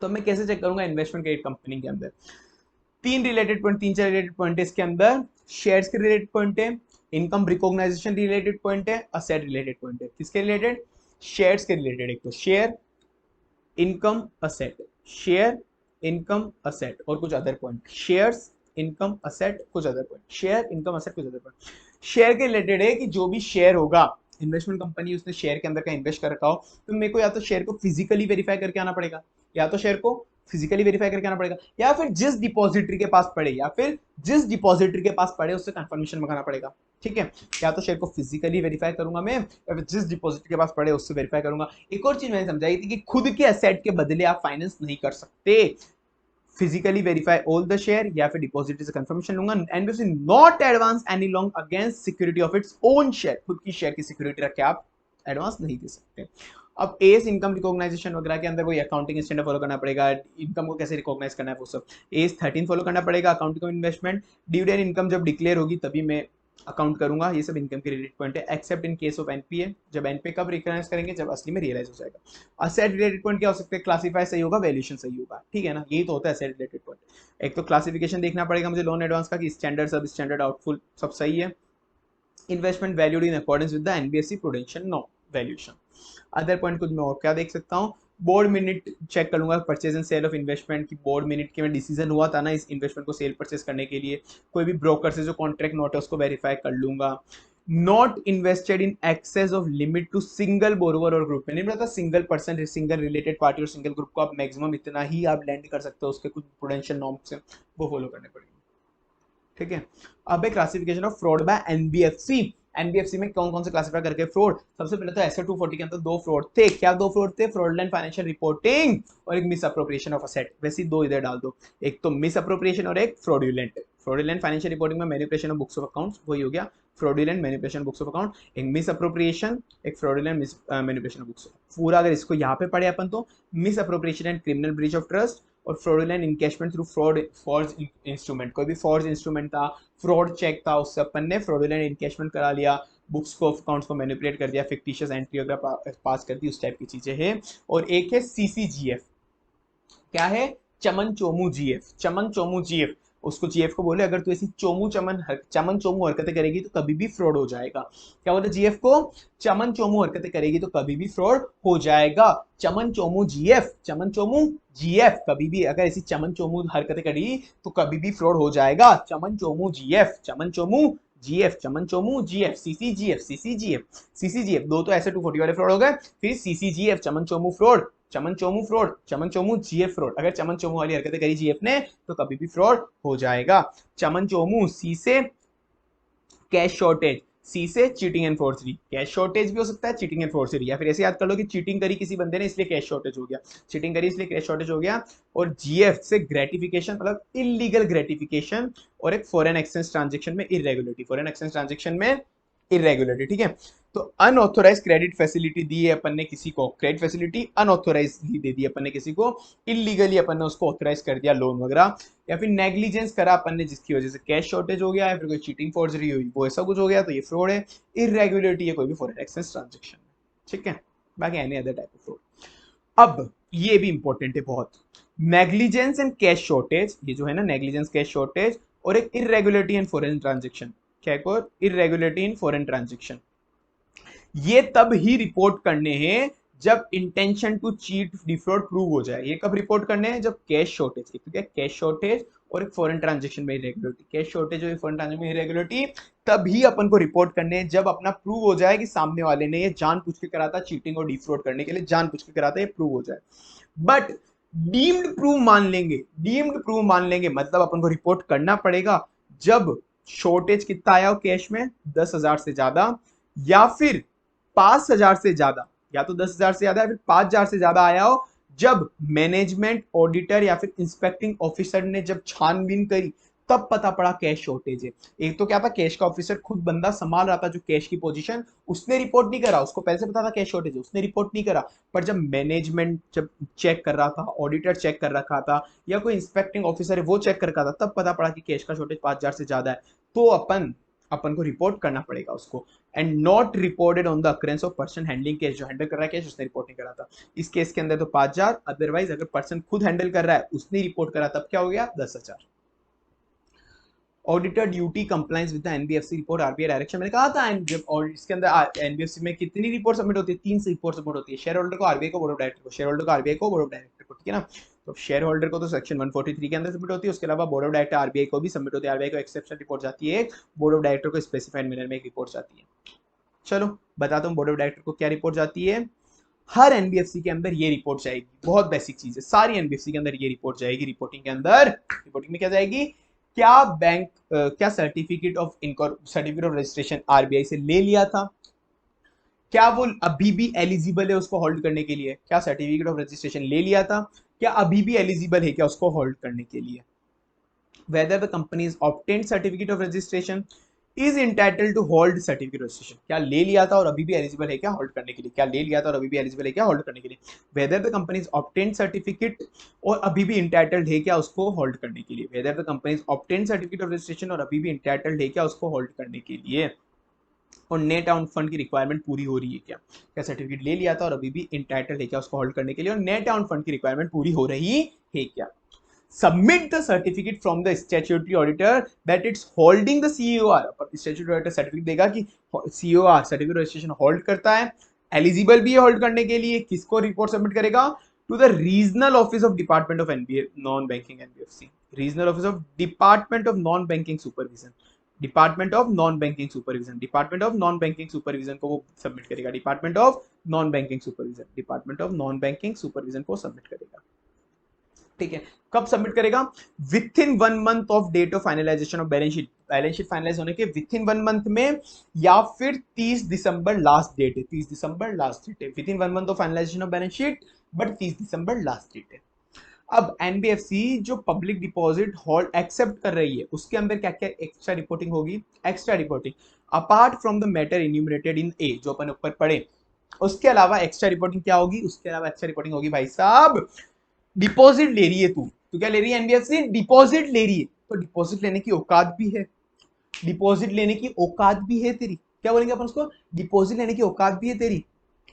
तो मैं कैसे चेक करूंगा इन्वेस्टमेंट क्रेडिट कंपनी के अंदर, तीन रिलेटेड पॉइंट, 3-4 रिलेटेड पॉइंट है इसके अंदर। शेयर्स के रिलेटेड पॉइंट है, इनकम रिकॉग्नाइजेशन रिलेटेड पॉइंट है, असेट रिलेटेड पॉइंट है। किसके रिलेटेड, शेयर्स के रिलेटेड। एक तो share, income, asset, share, income, asset, और कुछ other point, shares, income, asset, कुछ other point, share, income, asset, कुछ अदर पॉइंट। शेयर के रिलेटेड है कि जो भी शेयर होगा, इन्वेस्टमेंट कंपनी उसने शेयर के अंदर का इन्वेस्ट कर रखा हो, तो मेरे को या तो शेयर को फिजिकली वेरीफाई करके आना पड़ेगा, या तो शेयर को फिजिकली वेरीफाई करके आना पड़ेगा, या फिर जिस डिपॉजिटरी के पास पड़े, या फिर जिस डिपॉजिटरी के पास पड़े उससे कंफर्मेशन मंगाना पड़ेगा। ठीक है, या तो शेयर को फिजिकली वेरीफाई करूंगा मैं, या फिर जिस डिपॉजिट के पास पड़े उससे वेरीफाई करूंगा। एक और चीज मैंने समझाई थी कि खुद के एसेट के बदले आप फाइनेंस नहीं कर सकते, physically verify all the share, या फिर डिपॉजिटरी से कंफर्मेशन लूंगा। NBFC not advance any long against security of its own share, खुद की शेयर की सिक्योरिटी रख के आप एडवांस नहीं दे सकते। अब एस इनकम रिकॉग्नाइजेशन वगैरह के अंदर कोई अकाउंटिंग स्टैंडर्ड फॉलो करना पड़ेगा, इनकम को कैसे रिकॉग्नाइज करना है वो सब एस 13 फॉलो करना पड़ेगा। Accounting of investment, dividend income जब डिक्लेयर होगी तभी मैं अकाउंट करूंगा, ये सब इनकम के रिलेटेड पॉइंट है, accept in case of NPA, जब एनपीए कब रिकॉग्नाइज करेंगे, जब असली में रियलाइज हो जाएगा। असेट रिलेटेड पॉइंट क्या हो सकते हैं, क्लासिफाई सही होगा, वैल्यूएशन सही होगा। ठीक है ना, यही तो होता है असेट रिलेटेड पॉइंट। एक तो क्लासिफिकेशन देखना पड़ेगा मुझे लोन एडवांस का कि स्टैंडर्ड, सब स्टैंडर्ड, आउटफुल सब सही है। Investment valued in accordance with the NBFC prudential norm, valuation. Other point कुछ मैं और क्या देख सकता हूँ, बोर्ड मिनट चेक करूंगा, purchase and sale of investment की बोर्ड मिनट के में डिसीजन हुआ था ना इस इन्वेस्टमेंट को सेल परचेज करने के लिए, कोई भी ब्रोकर से जो कॉन्ट्रैक्ट नोट है उसको वेरीफाई कर लूंगा। Not invested in excess of limit to single borrower और ग्रुप में, नहीं पता single person, single related party और सिंगल ग्रुप को आप मैक्सिमम इतना ही आप लैंड कर सकते हो, उसके कुछ प्रूडेंशियल नॉर्म्स हैं वो फॉलो करने पड़ेंगे। ठीक है, अब एक classification of fraud bye NBFC, NBFC में कौन कौन से क्लासिफाई करके फ्रॉड, सबसे पहले तो एसए 240 के अंदर दो फ्रॉड थे। क्या दो फ्रॉड थे? फ्रॉडलेंट फाइनेंशियल रिपोर्टिंग और एक मिस अप्रोप्रिएशन ऑफ असेट। वैसे दो इधर डाल दो, एक तो मिस अप्रोप्रिएशन और एक फ्रॉडुलेंट। फ्रॉडुलेंट फाइनेंशियल रिपोर्टिंग में manipulation of books of accounts, वही हो गया fraudulent manipulation books of account. एक मिस अप्रोप्रिएशन, एक fraudulent mis manipulation of books. पूरा अगर इसको यहाँ पे पढ़े अपन तो misappropriation and criminal breach of trust और fraudulent encashment through forge instrument. कोई भी फॉर्ज इंस्ट्रूमेंट था, फ्रॉड चेक था, उससे अपन ने फ्रॉडुलेंट इनकैशमेंट करा लिया, बुक्स को अकाउंट्स को मैनिपुलेट कर दिया, फिक्टिशियस एंट्री वगैरह पास कर दी, उस टाइप की चीजें हैं। और एक है सीसीजीएफ। क्या है? चमन चोमू जीएफ। चमन चोमू जीएफ, उसको जीएफ को बोले अगर तू ऐसी चमन चोमू हरकतें करेगी तो कभी भी फ्रॉड हो जाएगा। क्या बोले जीएफ को? चमन चोमू हरकतें करेगी तो कभी भी फ्रॉड हो जाएगा। चमन चोमू जीएफ, चमन चोमू जीएफ, कभी भी अगर ऐसी चमन चोमू हरकतें करेगी तो कभी भी फ्रॉड हो जाएगा। चमन चोमू जीएफ, चमन चोमू जीएफ, चमन चोमू जीएफ, सीसीजीएफ, सीसीजीएफ, सीसीजीएफ। दो तो ऐसे 240 वाले फ्रॉड हो गए, फिर सीसीजीएफ चमन चोमू फ्रॉड, चमन चोमू फ्रॉड, चमन चोमू जीएफ फ्रॉड। अगर चमन चोमू वाली हरकतें करी जीएफ ने तो कभी भी फ्रॉड हो जाएगा। चमन चोमू, सी से कैश शॉर्टेज, सी से cheating and forgery. Cash shortage भी हो सकता है, चीटिंग एंड फोर्जरी, या फिर ऐसे याद कर लो कि चीटिंग करी किसी बंदे ने इसलिए कैश शॉर्टेज हो गया, चीटिंग करी इसलिए कैश शॉर्टेज हो गया। और जीएफ से ग्रेटिफिकेशन मतलब इलीगल ग्रेटिफिकेशन, और एक फॉरेन एक्सचेंज ट्रांजेक्शन में इरेगुलरिटी, फॉरेन एक्सचेंज ट्रांजेक्शन में इरेगुलरिटी। ठीक है, तो अनऑथोराइज क्रेडिट फैसिलिटी दी है अपन ने किसी को, क्रेडिट फैसिलिटी अनऑथोराइज दे दी अपन ने किसी को, इलीगली अपन ने उसको ऑथोराइज कर दिया लोन वगैरह। या फिर नेग्लिजेंस करा अपन ने जिसकी वजह से कैश शॉर्टेज हो गया, या फिर कोई चीटिंग फोर्जरी हुई, वो ऐसा कुछ हो गया तो ये फ्रॉड है। इरेगुलरिटी है कोई भी फॉरेन एक्सचेंज ट्रांजेक्शन। ठीक है, बाकी any other type of fraud. अब ये भी इंपॉर्टेंट है बहुत, नेग्लिजेंस एंड कैश शॉर्टेज, ये जो है ना नेग्लिजेंस कैश शॉर्टेज, और एक इरेगुलरिटी इन फॉरेन ट्रांजेक्शन। क्या है? Irregularity in foreign transaction. ये तब ही रिपोर्ट करने हैं जब intention to cheat defraud prove हो जाए। ये कब रिपोर्ट करने हैं? जब कैश शॉर्टेज, ठीक है, कैश शॉर्टेज और एक फॉरेन ट्रांजेक्शन में इरेगुलरिटी, कैश शॉर्टेज और फॉरेन ट्रांजेक्शन में इरेगुलरिटी तभी अपन को रिपोर्ट करने हैं जब अपना प्रूव हो जाए कि सामने वाले ने ये जानबूझ के करा था, चीटिंग और डिफ्रॉड करने के लिए जानबूझ के करा था, ये प्रूव हो जाए। बट डीम्ड प्रूव मान लेंगे, डीम्ड प्रूव मान लेंगे मतलब अपन को रिपोर्ट करना पड़ेगा जब शॉर्टेज कितना आया हो कैश में, 10,000 से ज्यादा, या फिर 5,000 से ज्यादा, या तो 10,000 से ज्यादा या फिर 5,000 से ज्यादा आया हो, जब मैनेजमेंट, ऑडिटर या फिर इंस्पेक्टिंग ऑफिसर ने जब छानबीन करी तब पता पड़ा कैश शॉर्टेज है। एक तो क्या था, कैश का ऑफिसर खुद बंदा संभाल रहा था जो कैश की पोजीशन, उसने रिपोर्ट नहीं करा, उसको पहले से पता था कैश शॉर्टेज है, उसने रिपोर्ट नहीं करा। पर जब मैनेजमेंट जब चेक कर रहा था, ऑडिटर चेक कर रखा था, या कोई इंस्पेक्टिंग ऑफिसर है वो चेक कर रखा था, तब पता पड़ा कि कैश का शॉर्टेज 5,000 से ज्यादा है, तो अपन को रिपोर्ट करना पड़ेगा उसको। And not reported on the occurrence of person handling case, जो हैंडल कर रहा है केस उसने रिपोर्ट नहीं करा था। इस केस के अंदर तो 5,000, अदरवाइज अगर पर्सन खुद हैंडल कर रहा है उसने रिपोर्ट करा तब क्या हो गया? 10,000। Auditor duty compliance with the NBFC report RBI direction, मैंने कहा था। और इसके अंदर एनबीएफसी में कितनी रिपोर्ट सबमिट होती है? 3 रिपोर्ट सबमिट होती है, शेयर होल्डर को, आरबीआई को, बोर्ड ऑफ डायरेक्टर को, शेयर होल्डर को, आरबीआई को, बोर्ड ऑफ डायरेक्टर को। ठीक है ना, तो शेयर होल्डर को तो सेक्शन 143 के अंदर सबमिट होती है, उसके अलावा बोर्ड ऑफ डायरेक्टर आरबीआई को भी सबमिट होती है। आरबीआई को एक्सेप्शन रिपोर्ट जाती है, बोर्ड ऑफ डायरेक्टर को स्पेसिफाइड मैनर में एक रिपोर्ट जाती है। चलो बताता हूँ बोर्ड ऑफ डायरेक्टर को क्या रिपोर्ट जाती है। हर एनबीएफसी के अंदर ये रिपोर्ट जाएगी, बहुत बेसिक चीज है, सारी एनबीएफसी के अंदर ये रिपोर्ट जाएगी। रिपोर्टिंग के अंदर, रिपोर्टिंग में क्या जाएगी? क्या बैंक क्या सर्टिफिकेट ऑफ रजिस्ट्रेशन आरबीआई से ले लिया था, क्या वो अभी भी एलिजिबल है उसको होल्ड करने के लिए? क्या सर्टिफिकेट ऑफ रजिस्ट्रेशन ले लिया था, क्या अभी भी एलिजिबल है क्या उसको होल्ड करने के लिए? Whether the company is obtained certificate of registration is entitled to hold certificate registration, क्या ले लिया था और अभी भी एलिजिबल है क्या होल्ड करने के लिए? क्या ले लिया था और अभी भी एलिजिबल है क्या होल्ड करने के लिए? Whether the company is obtained certificate, और अभी भी इंटाइटल्ड है क्या उसको होल्ड करने के लिए? Whether the company is obtained certificate of registration, और अभी भी इंटाइटल्ड है क्या उसको होल्ड करने के लिए? और नेट आउट फंड की रिक्वायरमेंट पूरी हो रही है क्या? क्या सर्टिफिकेट ले लिया था और अभी भी इंटाइटल्ड है क्या उसको होल्ड करने के लिए, और नेट आउट फंड की रिक्वायरमेंट पूरी हो रही है क्या? Submit the certificate from the statutory auditor that it's holding the COR. statutory auditor certificate देगा कि COR सर्टिफिकेट रजिस्ट्रेशन होल्ड करता है, एलिजिबल भी है होल्ड करने के लिए। किसको रिपोर्ट सबमिट करेगा? To the regional office of department of non banking NBFC, regional office of department of non banking supervision, department of non banking supervision, department of non banking supervision को वो submit करेगा, department of non banking supervision, department of non banking supervision को submit करेगा। ठीक है, कब submit करेगा? Within 1 month of date of finalisation of balance sheet. Balance sheet finalise होने के विद इन 1 मंथ में, या फिर 30 दिसंबर लास्ट डेट है, 30 दिसंबर लास्ट डेट है, within 1 month of finalisation of balance sheet, but 30 दिसंबर लास्ट डेट है। अब एनबीएफसी जो पब्लिक डिपॉजिट होल्ड एक्सेप्ट कर रही है उसके अंदर क्या क्या एक्स्ट्रा रिपोर्टिंग होगी, extra reporting apart from the matter enumerated in A, जो अपन ऊपर पढ़े, उसके अलावा एक्स्ट्रा रिपोर्टिंग क्या होगी, उसके अलावा एक्स्ट्रा रिपोर्टिंग होगी भाई साहब, डिपॉजिट ले रही है तू क्या ले रही है, एनबीएफसी डिपॉजिट ले रही है, तो डिपॉजिट लेने की औकात भी है, डिपॉजिट लेने की औकात भी है तेरी, क्या बोलेंगे अपन उसको, डिपॉजिट लेने की औकात भी है तेरी,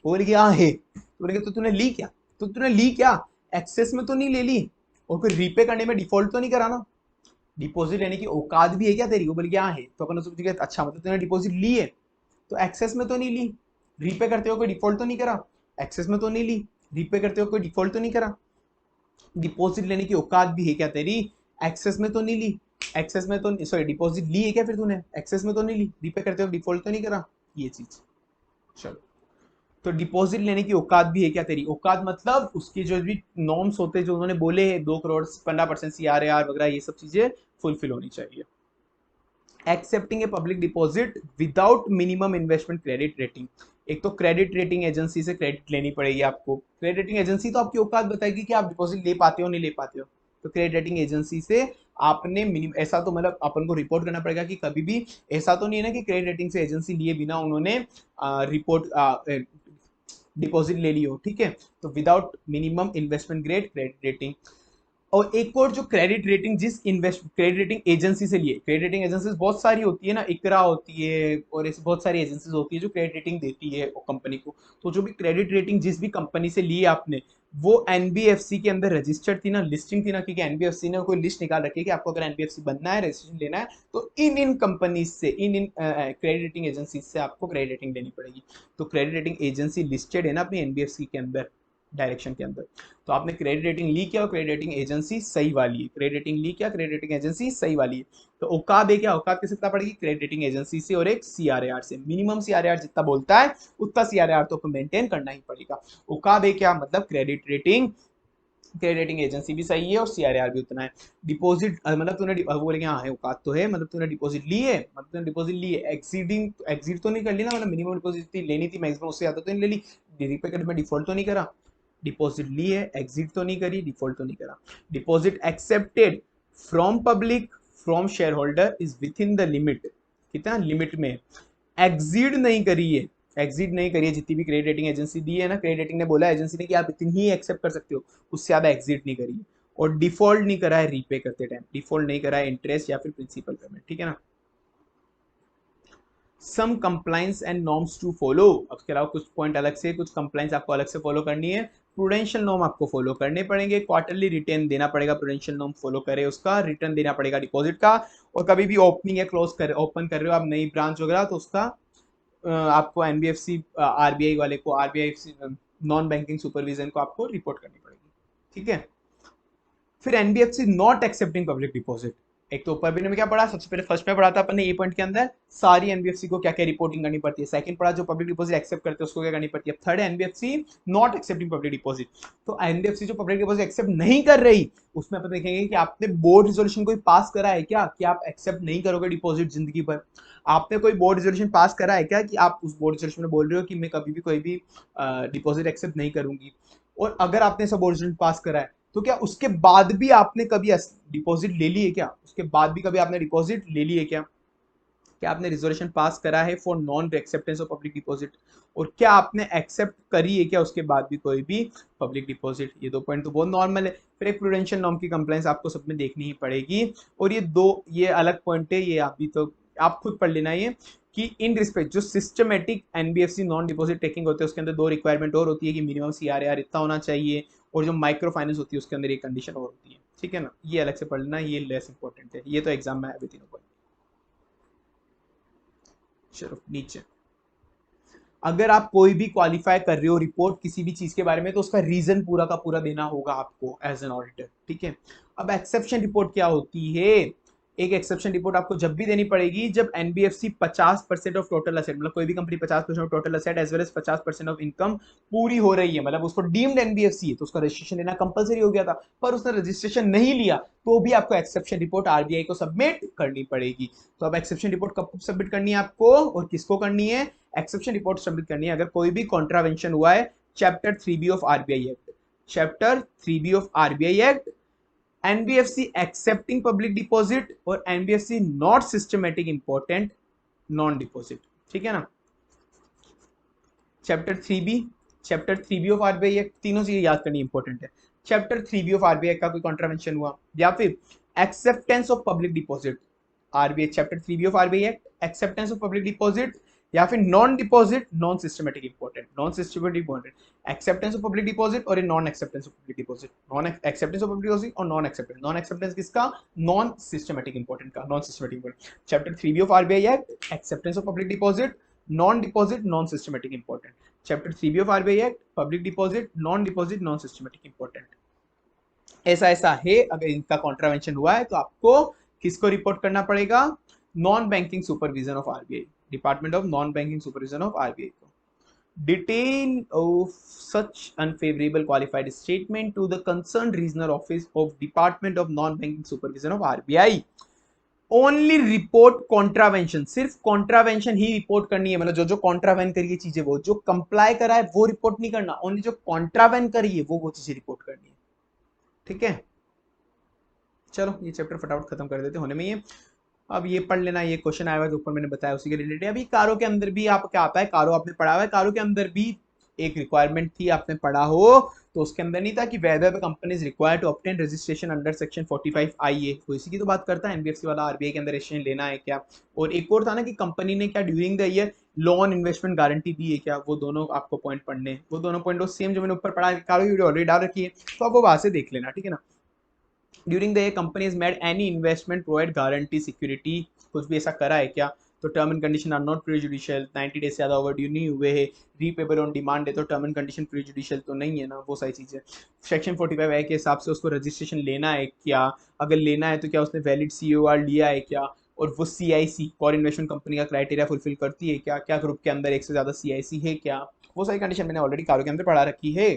बोलेंगे हाँ है, तो बोलेंगे तो तूने ली क्या, तो तूने ली क्या, एक्सेस में तो नहीं ले ली, और फिर रीपे करने में डिफॉल्ट तो नहीं कराना, डिपॉजिट लेने की औकात भी है क्या तेरी, वो बोलेगी हाँ है, तो अपन उसको पूछेंगे अच्छा मतलब तूने डिपॉजिट ली है, तो एक्सेस में तो नहीं ली, रीपे करते हो कोई डिफॉल्ट तो नहीं करा, एक्सेस में तो नहीं ली, रीपे करते हो कोई डिफॉल्ट तो नहीं करा, डिपॉजिट लेने की औकात भी है क्या तेरी, एक्सेस में तो नहीं ली, एक्सेस में तो सॉरी डिपॉजिट ली है क्या फिर तूने, एक्सेस में तो नहीं ली, रीपे करते हो डिफॉल्ट तो नहीं करा, ये चीज। चलो, तो डिपॉजिट लेने की औकात भी है क्या तेरी, औकात मतलब उसके जो भी नॉर्म्स होते हैं जो उन्होंने बोले हैं 2 करोड़ 15% CRAR वगैरह ये सब चीजें फुलफिल होनी चाहिए। Accepting a public deposit without minimum investment credit rating, एक तो क्रेडिट रेटिंग एजेंसी से क्रेडिट लेनी पड़ेगी आपको, क्रेडिट रेटिंग एजेंसी तो आपकी औकात बताएगी कि आप डिपॉजिट ले पाते हो नहीं ले पाते हो, तो क्रेडिट रेटिंग एजेंसी से आपने मिनिमम ऐसा तो मतलब अपन को रिपोर्ट करना पड़ेगा कि कभी भी ऐसा तो नहीं है ना कि क्रेडिट रेटिंग से एजेंसी लिए बिना उन्होंने रिपोर्ट डिपॉजिट ले ली हो, ठीक है, तो without minimum investment grade credit rating. और एक और जो क्रेडिट रेटिंग जिस इन्वेस्ट क्रेडिट रेटिंग एजेंसी से लिए, क्रेडिट रेटिंग एजेंसीज बहुत सारी होती है ना, इकरा होती है और ऐसी बहुत सारी एजेंसीज होती है जो क्रेडिट रेटिंग देती है कंपनी को, तो जो भी क्रेडिट रेटिंग जिस भी कंपनी से ली आपने वो एनबीएफसी के अंदर रजिस्टर्ड थी ना, लिस्टिंग थी ना, क्योंकि एनबीएफसी ने कोई लिस्ट निकाल रखी है कि आपको अगर एनबीएफसी बनना है, रजिस्ट्रेशन लेना है, तो इन कंपनीज से इन क्रेडिट रेटिंग एजेंसी से आपको क्रेडिट रेटिंग लेनी पड़ेगी, तो क्रेडिट रेटिंग एजेंसी लिस्टेड है ना अपनी एनबीएफसी के अंदर डायरेक्शन के अंदर, तो आपने क्रेडिट रेटिंग ली क्या और क्रेडिट रेटिंग एजेंसी सही वाली है, क्रेडिट रेटिंग ली क्या क्रेडिट रेटिंग एजेंसी सही वाली है, तो औकात है क्या, औकात किससे कितना पड़ेगी, क्रेडिट रेटिंग एजेंसी से और एक सीआरआर से, मिनिमम सीआरआर जितना बोलता है उतना सीआरआर तो मेंटेन करना ही पड़ेगा, औकात है क्या मतलब क्रेडिट रेटिंग एजेंसी भी सही है और सीआरआर भी उतना है, डिपॉजिट मतलब तूने बोलेंगे हाँ है औकात तो है, मतलब तूने डिपॉजिट ली है, मतलब तूने डिपॉजिट ली है, एग्जीड तो नहीं कर ली ना, मतलब मिनिमम डिपॉजिट लेनी थी मैक्सिमम उससे ज्यादा तो नहीं ले ली, रीपे करने में डिफॉल्ट तो नहीं करा, डिपॉजिट ली है, एग्जिट तो नहीं करी, डिफॉल्ट तो नहीं करा, deposit accepted from public from share holder is with in the limit, कितना लिमिट में, एग्जिट नहीं करी है, एग्जिट नहीं करिए, जितनी भी क्रेडिट रेटिंग एजेंसी दी है ना, क्रेडिट रेटिंग ने बोला एजेंसी ने कि आप इतनी ही एक्सेप्ट कर सकते हो, उससे ज्यादा एग्जिट नहीं करिए, और डिफॉल्ट नहीं करा है रीपे करते टाइम, डिफॉल्ट नहीं करा है इंटरेस्ट या फिर प्रिंसिपल पेमेंट, ठीक है ना। Some compliance and norms to follow, उसके अलावा कुछ पॉइंट अलग से, कुछ कंप्लाइंस आपको अलग से फॉलो करनी है, प्रूडेंशियल नॉर्म आपको फॉलो करने पड़ेंगे, क्वार्टरली रिटर्न देना पड़ेगा, प्रूडेंशियल नॉर्म फॉलो करे उसका रिटर्न देना पड़ेगा डिपॉजिट का, और कभी भी ओपनिंग या क्लोज कर ओपन कर रहे हो आप नई ब्रांच वगैरह तो उसका आपको एनबीएफसी आरबीआई वाले को, आरबीआई नॉन बैंकिंग सुपरविजन को आपको रिपोर्ट करनी पड़ेगी, ठीक है। फिर NBFC not accepting public deposit, एक तो ऊपर भी में क्या पढ़ा, सबसे पहले फर्स्ट में पढ़ा था अपन ने ए पॉइंट के अंदर सारी एनबीएफसी को क्या क्या रिपोर्टिंग करनी पड़ती है, सेकंड पढ़ा जो पब्लिक डिपॉजिट एक्सेप्ट करते हैं उसको क्या करनी पड़ती है, third NBFC not accepting public deposit, तो एनबीएफसी जो पब्लिक डिपॉजिट एक्सेप्ट नहीं कर रही उसमें अपन देखेंगे कि आपने बोर्ड रिजोल्यूशन कोई पास करा है क्या कि आप एक्सेप्ट नहीं करोगे डिपॉजिट जिंदगी भर, आपने कोई बोर्ड रिजोल्यूशन पास करा है क्या कि आप उस बोर्ड रिजोल्यूशन में बोल रहे हो कि मैं कभी भी कोई भी डिपॉजिट एक्सेप्ट नहीं करूंगी, और अगर आपने सब बोर्ड रिजोल्यूशन पास करा है तो क्या उसके बाद भी आपने कभी डिपॉजिट ले ली है क्या, उसके बाद भी कभी आपने डिपॉजिट ले ली है क्या, क्या आपने रिजोल्यूशन पास करा है for non acceptance of public deposit, और क्या आपने एक्सेप्ट करी है क्या उसके बाद भी कोई भी पब्लिक डिपॉजिट, ये 2 पॉइंट तो बहुत नॉर्मल है। फिर एक प्रूडेंशियल नॉर्म की कंप्लाइंस आपको सब में देखनी ही पड़ेगी, और ये अलग पॉइंट है, ये आप भी तो आप खुद पढ़ लेना ये कि इन रिस्पेक्ट जो systematic NBFC non deposit taking होते हैं उसके अंदर 2 रिक्वायरमेंट और होती है कि मिनिमम सीआरआर इतना होना चाहिए, और जो माइक्रो फाइनेंस होती है उसके अंदर एक कंडीशन और होती है, ठीक है ना, ये अलग से पढ़ लेना, ये लेस इंपॉर्टेंट है, ये तो एग्जाम में है तीनों पॉइंट। चलो नीचे, अगर आप कोई भी क्वालिफाई कर रहे हो रिपोर्ट किसी भी चीज के बारे में तो उसका रीजन पूरा का पूरा देना होगा आपको एज एन ऑडिटर, ठीक है। अब एक्सेप्शन रिपोर्ट क्या होती है, एक एक्सेप्शन रिपोर्ट आपको जब भी देनी पड़ेगी जब एनबीएफसी 50% ऑफ टोटल असेट, मतलब कोई भी company 50% of total asset as well as 50% of income पूरी हो रही है, मतलब उसको डीम्ड एनबीएफसी है तो उसका रजिस्ट्रेशन लेना कंपलसरी हो गया था, पर उसने रजिस्ट्रेशन नहीं लिया तो भी आपको एक्सेप्शन रिपोर्ट आरबीआई को सबमिट करनी पड़ेगी। तो अब एक्सेप्शन रिपोर्ट कब सबमिट करनी है आपको और किसको करनी है? एक्सेप्शन रिपोर्ट सबमिट करनी है अगर कोई भी कॉन्ट्रावेंशन हुआ है chapter 3B of RBI act, chapter 3B of RBI act, NBFC accepting public deposit और NBFC not systematic important non deposit. ठीक है ना, chapter 3B of RBI act, तीनों चीजें याद करनी इंपॉर्टेंट है। चैप्टर 3B ऑफ आरबीआई का कोई कॉन्ट्रावेंशन हुआ या फिर acceptance of public deposit, RBI chapter 3B of RBI act acceptance of public deposit या फिर non deposit non systematic important, non systematic important, acceptance of public deposit और non acceptance of public deposit, non acceptance of public deposit और non acceptance किसका? Non systematic important का, non systematic important. Chapter 3B of RBI act acceptance of public deposit, non deposit non systematic important. Chapter 3B of RBI act public deposit non systematic important. ऐसा ऐसा है, अगर इनका contravention हुआ है तो आपको किसको रिपोर्ट करना पड़ेगा? Non banking supervision of RBI, department of non banking supervision of RBI को। Detail of such unfavourable qualified statement to the concern regional office of department of non banking supervision of RBI. Only report contravention, सिर्फ contravention ही report करनी है, मतलब जो जो कॉन्ट्रावेन करिए चीजें, वो जो कंप्लाई करा है वो रिपोर्ट नहीं करना, ओनली जो कॉन्ट्रावेन करिए वो चीजें रिपोर्ट करनी है। ठीक है, चलो ये चैप्टर फटाफट खत्म कर देते, होने में ही है। अब ये पढ़ लेना, ये क्वेश्चन आया हुआ जो ऊपर मैंने बताया उसी के रिलेटेड। अभी कारो के अंदर भी आप क्या आता है, कारो आपने पढ़ा हुआ है, कारो के अंदर भी एक रिक्वायरमेंट थी, आपने पढ़ा हो तो उसके अंदर नहीं था कि whether the company is required to obtain registration under section 45 IA, तो इसी की तो बात करता है एनबीएफसी वाला, आरबीआई के अंदर रजिस्ट्रेशन लेना है क्या। और एक और था ना कि कंपनी ने क्या during the year loan investment guarantee दी है क्या, वो दोनों आपको पॉइंट पढ़ने, वो दोनों पॉइंट सेम जो मैंने ऊपर पढ़ा, कारो की वीडियो ऑलरेडी डाल रखी है तो आप वो वहां से देख लेना। ठीक है ना, during the year company is made any investment provide guarantee security, कुछ भी ऐसा करा है क्या, तो term and condition are not prejudicial, 90 days से ज्यादा ओवरड्यू नहीं हुए हैं, रीपेबल ऑन डिमांड है तो टर्म एंड कंडीशन प्रीजुडिशियल तो नहीं है ना, वो सारी चीजें। सेक्शन 45 ए के हिसाब से उसको रजिस्ट्रेशन लेना है क्या, अगर लेना है तो क्या उसने वैलिड COR लिया है क्या, और वो CIC कॉर इन्वेस्टमेंट कंपनी का क्राइटेरिया फुलफिल करती है क्या, क्या ग्रुप के अंदर एक से ज्यादा CIC है क्या, वो सारी कंडीशन मैंने ऑलरेडी कारो के अंदर पढ़ा रखी है।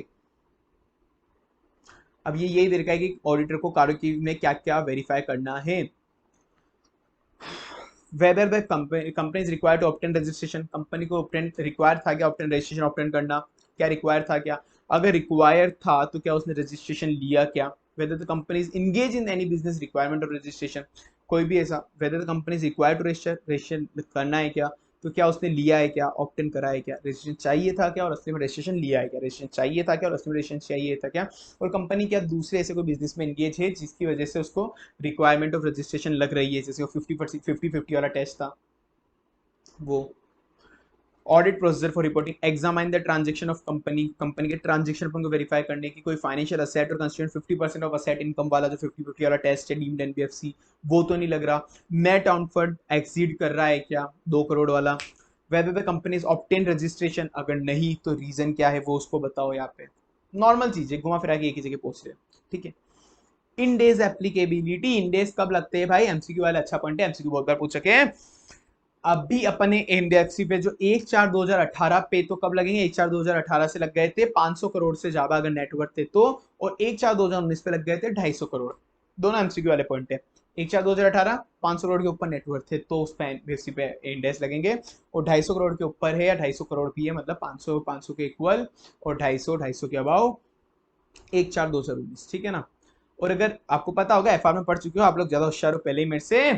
अब ये यही देखा है कि ऑडिटर को कारो की में क्या क्या वेरीफाई करना है। Whether the company is required to obtain registration, company को ऑब्टेन रिक्वायर था क्या, ऑब्टेन रजिस्ट्रेशन ऑब्टेन करना, क्या रिक्वायर था क्या, अगर रिक्वायर था तो क्या उसने रजिस्ट्रेशन लिया क्या, whether the company is engage in any business requirement of registration, कोई भी ऐसा, whether the company is required to registration करना है क्या, तो क्या उसने लिया है क्या, ऑप्टेन करा है क्या, रजिस्ट्रेशन चाहिए था क्या और असली में रजिस्ट्रेशन लिया है क्या, रजिस्ट्रेशन चाहिए था क्या और असली में रजिस्ट्रेशन चाहिए था क्या, और कंपनी क्या दूसरे ऐसे कोई बिजनेस में एंगेज है जिसकी वजह से उसको रिक्वायरमेंट ऑफ रजिस्ट्रेशन लग रही है, जैसे वो 50-50 वाला टेस्ट था वो। Audit procedure for reporting, examine the transaction of company, company के ट्रांजेक्शन पर वेरीफाई करने की, कोई फाइनेंशियल असेट और कंस्टिट्यूएंट 50% ऑफ असेट इनकम वाला जो 50-50 वाला टेस्ट है डीम्ड एनबीएफसी, वो तो नहीं लग रहा। नेट ऑन फंड एक्सीड कर रहा है क्या 2 करोड़ वाला। Weather the company is obtain registration, अगर नहीं तो रीजन क्या है वो उसको बताओ। यहाँ पे नॉर्मल चीज है, घुमा फिरा के एक ही जगह पहुंच रहे। ठीक है, इन डेज एप्लीकेबिलिटी, इन डेज कब लगते हैं भाई, एमसीक्यू वाला अच्छा पॉइंट है, एमसीक्यू बहुत बार पूछ सके। अभी अपने एनबीएफसी पे जो 1/4/2018 पे तो कब लगेंगे, 1/4/2018 से लग गए थे 500 करोड़ से ज्यादा अगर नेटवर्क थे तो, और 1/4/2019 पे लग गए थे 250 करोड़, दोनों एमसीक्यू वाले पॉइंट है। 1/4/2018 500 करोड़ के ऊपर नेटवर्क थे तो उस पे एनबीएफसी पे इंडेक्स लगेंगे, और 250 करोड़ के ऊपर है या 250 करोड़ भी है, मतलब 500 के इक्वल और 250 के अबाव 1/4/2019। ठीक है ना, और अगर आपको पता होगा एफआर में पढ़ चुके हो आप लोग, ज्यादा होशियार हो पहले ही मेरे से,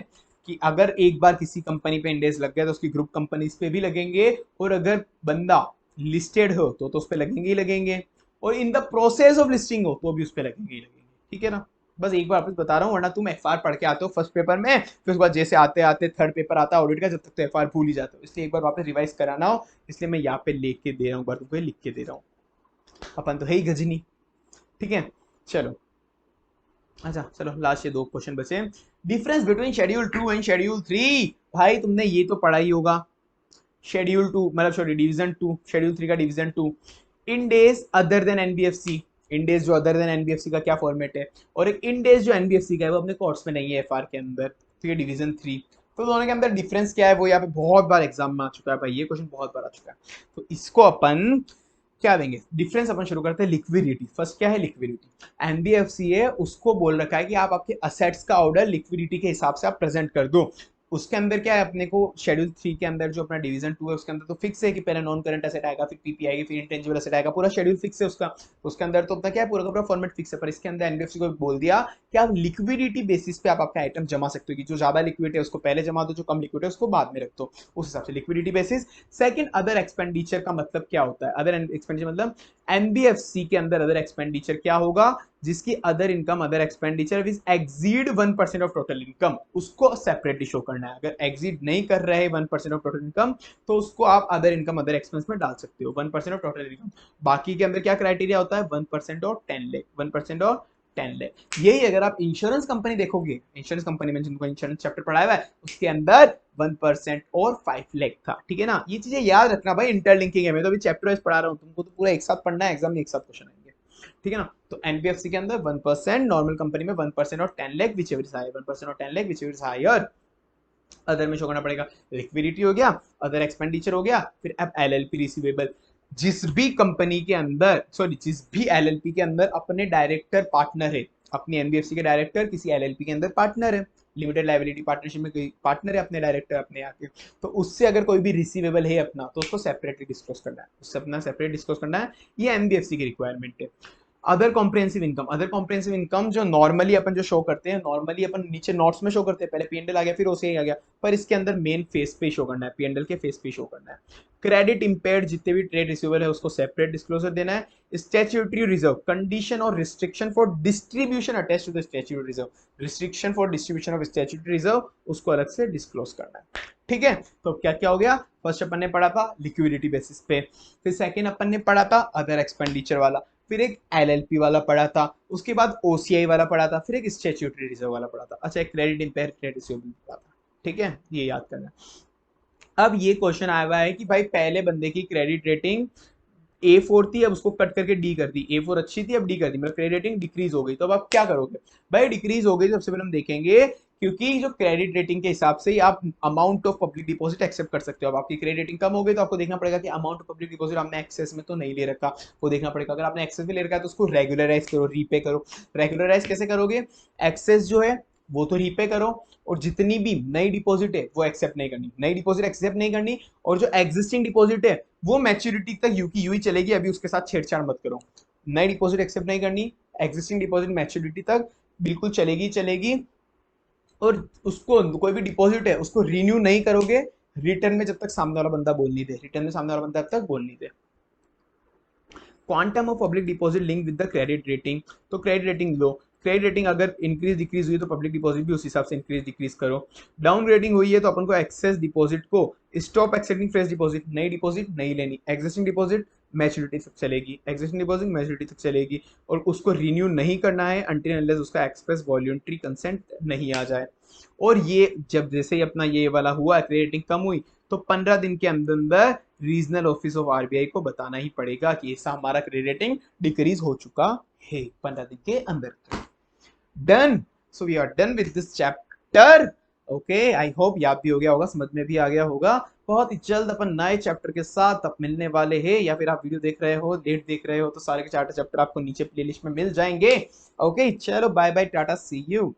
कि अगर एक बार किसी कंपनी पे इंडेक्स लग गया तो उसकी ग्रुप कंपनीज पे भी लगेंगे, और अगर बंदा लिस्टेड हो तो उस पे लगेंगे ही लगेंगे, और in the process of listing हो तो भी उस पे लगेंगे ही लगेंगे। ठीक है ना, बस एक बार आपको बता रहा हूँ, वरना तुम एफआर पढ़ के आते हो फर्स्ट पेपर में, फिर उसके बाद जैसे आते आते थर्ड पेपर आता है ऑडिट का, जब तक तो एफआर भूल ही जाते हो, इसलिए एक बार वापस रिवाइज कराना हो, इसलिए मैं यहाँ पे लेके दे रहा हूँ, बार तुमको लिख के दे रहा हूँ, अपन तो है ही गजनी। ठीक है, चलो अच्छा चलो लास्ट ये 2 क्वेश्चन बचे। Difference between schedule 2 and schedule 3, भाई तुमने ये तो पढ़ा ही होगा। शेड्यूल 2 मतलब सॉरी डिवीजन 2, शेड्यूल 3 का डिवीजन 2, इन डेज अदर देन एनबीएफसी, इन डेज जो अदर देन एनबीएफसी का क्या फॉर्मेट है, और एक इन डेज जो एनबीएफसी का है वो अपने कोर्स में नहीं है एफआर के अंदर, तो ये डिवीजन 3। तो दोनों के अंदर डिफरेंस क्या है वो यहाँ पे बहुत बार एग्जाम में आ चुका है भाई, ये क्वेश्चन बहुत बार आ चुका है। तो इसको अपन क्या देंगे डिफरेंस, अपन शुरू करते हैं लिक्विडिटी। फर्स्ट क्या है लिक्विडिटी, एनबीएफसी है उसको बोल रखा है कि आप आपके असेट्स का ऑर्डर लिक्विडिटी के हिसाब से आप प्रेजेंट कर दो। उसके अंदर क्या है अपने को शेड्यूल 3 के अंदर जो अपना डिवीजन 2 है उसके अंदर तो फिक्स है कि पहले नॉन करंट एसेट आएगा, फिर पीपी आएगी, फिर इंटेंजिबल एसेट आएगा, पूरा शेड्यूल फिक्स है उसका। उसके अंदर तो अपना क्या है पूरा का पूरा फॉर्मेट फिक्स है। पर इसके अंदर एनबीएफसी को बोल दिया कि आप लिक्विडिटी बेसिस पे आप आपका आइटम जमा सकते हो, कि जो ज्यादा लिक्विड है उसको पहले जमा दो, जो कम लिक्विड है उसको बाद में रख दो, उस हिसाब से liquidity basis. Second other expenditure का मतलब क्या होता है, अदर एक्सपेंडिचर मतलब एनबीएफसी के अंदर अदर एक्सपेंडिचर क्या होगा, जिसकी other income other expenditure which exceed 1% of total income, उसको सेपरेटली शो करना है। अगर एक्सीड नहीं कर रहे 1% ऑफ टोटल इनकम तो उसको आप अदर इनकम अदर एक्सपेंस में डाल सकते हो, 1% ऑफ टोटल इनकम। बाकी के अंदर क्या क्राइटेरिया होता है 1% और 10 लाख, 1% और 10 लाख। यही अगर आप इंश्योरेंस कंपनी देखोगे, इंश्योरेंस कंपनी में जिनको इंश्योरेंस चैप्टर पढ़ाया हुआ है उसके अंदर 1% और 5 लाख था, ठीक है ना। ये चीजें याद रखना भाई, इंटरलिंकिंग है, मैं तो अभी चैप्टर वाइज पढ़ा रहा हूँ, तुमको तो पूरा एक साथ पढ़ना है, एग्जाम में एक साथ क्वेश्चन आएंगे, ठीक है ना। तो एनबीएफसी के अंदर 1%, नॉर्मल कंपनी में 1% और 10 lakh whichever is higher, 1% और 10 lakh whichever is higher. Other में शो करना पड़ेगा लिक्विडिटी हो गया, अदर एक्सपेंडिचर हो गया, फिर अब एलएलपी रिसीवेबल। जिस भी कंपनी के अंदर सॉरी जिस भी एलएलपी के अंदर अपने डायरेक्टर पार्टनर है, अपनी एनबीएफसी के डायरेक्टर किसी एलएलपी के अंदर पार्टनर है, लिमिटेड लायबिलिटी पार्टनरशिप में कोई पार्टनर है अपने डायरेक्टर अपने आके, तो उससे अगर कोई भी रिसीवेबल है अपना तो उसको सेपरेटली डिस्क्लोज करना है, उससे अपना सेपरेट डिस्क्लोज करना है, ये एनबीएफसी की रिक्वायरमेंट है। Other comprehensive income, other comprehensive income जो नॉर्मली अपन जो शो करते हैं, नॉर्मली अपन नीचे नोट्स में शो करते हैं, पहले पीएनएल आ गया फिर ओसीआई आ गया, पर इसके अंदर मेन फेस पे शो करना है, पीएनएल के फेस पे शो करना है। क्रेडिट इंपेयर्ड जितने भी ट्रेड रिसीवेबल है उसको सेपरेट डिस्क्लोजर देना है। स्टैट्यूटरी रिजर्व कंडीशन और restriction for distribution attach to the statutory reserve, restriction for distribution of statutory reserve उसको अलग से डिस्क्लोज करना है, ठीक है। तो क्या क्या हो गया, फर्स्ट अपन ने पढ़ा था लिक्विडिटी बेसिस पे, फिर सेकंड अपन ने पढ़ा था अदर एक्सपेंडिचर वाला, फिर एक एलएलपी वाला पढ़ा था, उसके बाद ओसीआई वाला पढ़ा था, फिर एक स्टैट्यूटरी रिजर्व वाला पढ़ा था, अच्छा एक क्रेडिट इंपेयर क्रेडिट रिसीवेबल पढ़ा था, ठीक है, ये याद करना। अब ये क्वेश्चन आया हुआ है कि भाई पहले बंदे की क्रेडिट रेटिंग A4 थी, अब उसको कट करके डी कर दी, A4 अच्छी थी अब डी कर दी, मतलब क्रेडिट रेटिंग डिक्रीज हो गई, तो अब आप क्या करोगे भाई, डिक्रीज हो गई सबसे पहले हम देखेंगे, क्योंकि जो क्रेडिट रेटिंग के हिसाब से ही आप amount of public deposit accept कर सकते हो। अब आपकी क्रेडिट रेटिंग कम हो गई तो आपको देखना पड़ेगा कि अमाउंट ऑफ पब्लिक डिपॉजिट आपने एक्सेस में तो नहीं ले रखा, वो देखना पड़ेगा। अगर आपने एक्सेस में ले रखा है तो उसको रेगुलराइज करो, रीपे करो। रेगुलराइज कैसे करोगे, एक्सेस जो है वो तो रीपे करो, और जितनी भी नई डिपॉजिट है वो एक्सेप्ट नहीं करनी, नई डिपॉजिट एक्सेप्ट नहीं करनी, और जो एग्जिस्टिंग डिपॉजिट है वो मैच्योरिटी तक यू की यू ही चलेगी, अभी उसके साथ छेड़छाड़ मत करो। नई डिपॉजिट एक्सेप्ट नहीं करनी, एग्जिस्टिंग डिपॉजिट मैच्योरिटी तक बिल्कुल चलेगी चलेगी, और उसको कोई भी डिपॉजिट है उसको रिन्यू नहीं करोगे रिटर्न में जब तक सामने वाला बंदा बोल नहीं दे, रिटर्न में सामने वाला बंदा तब तक बोल नहीं दे। Quantum of public deposit link with the credit rating, तो क्रेडिट रेटिंग लो, क्रेडिट रेटिंग अगर इंक्रीज डिक्रीज हुई तो पब्लिक डिपॉजिट भी उस हिसाब से इंक्रीज डिक्रीज करो। डाउन ग्रेडिंग हुई है तो अपन को एक्सेस डिपॉजिट को स्टॉप एक्सेप्टिंग फ्रेश डिपॉजिट, नई डिपॉजिट नहीं लेनी, एग्जिस्टिंग डिपॉजिट मैच्योरिटी तक चलेगी, एग्जिस्टिंग डिपॉजिट मैच्योरिटी तक चलेगी, और उसको रिन्यू नहीं करना है अनटिल अनलेस उसका एक्सप्रेस वॉलंटरी कंसेंट नहीं आ जाए। और ये जब जैसे ही अपना ये वाला हुआ क्रेडिट रेटिंग कम हुई तो 15 दिन के अंदर अंदर रीजनल ऑफिस ऑफ आरबीआई को बताना ही पड़ेगा कि ऐसा हमारा क्रेडिट रेटिंग डिक्रीज हो चुका है 15 दिन के अंदर। Done, so we are done with this chapter. Okay, I hope याद भी हो गया होगा, समझ में भी आ गया होगा। बहुत ही जल्द अपन नए चैप्टर के साथ अब मिलने वाले हैं, या फिर आप वीडियो देख रहे हो लेट देख रहे हो तो सारे के चार्टर चैप्टर आपको नीचे प्लेलिस्ट में मिल जाएंगे। ओके चलो बाय बाय टाटा सी यू।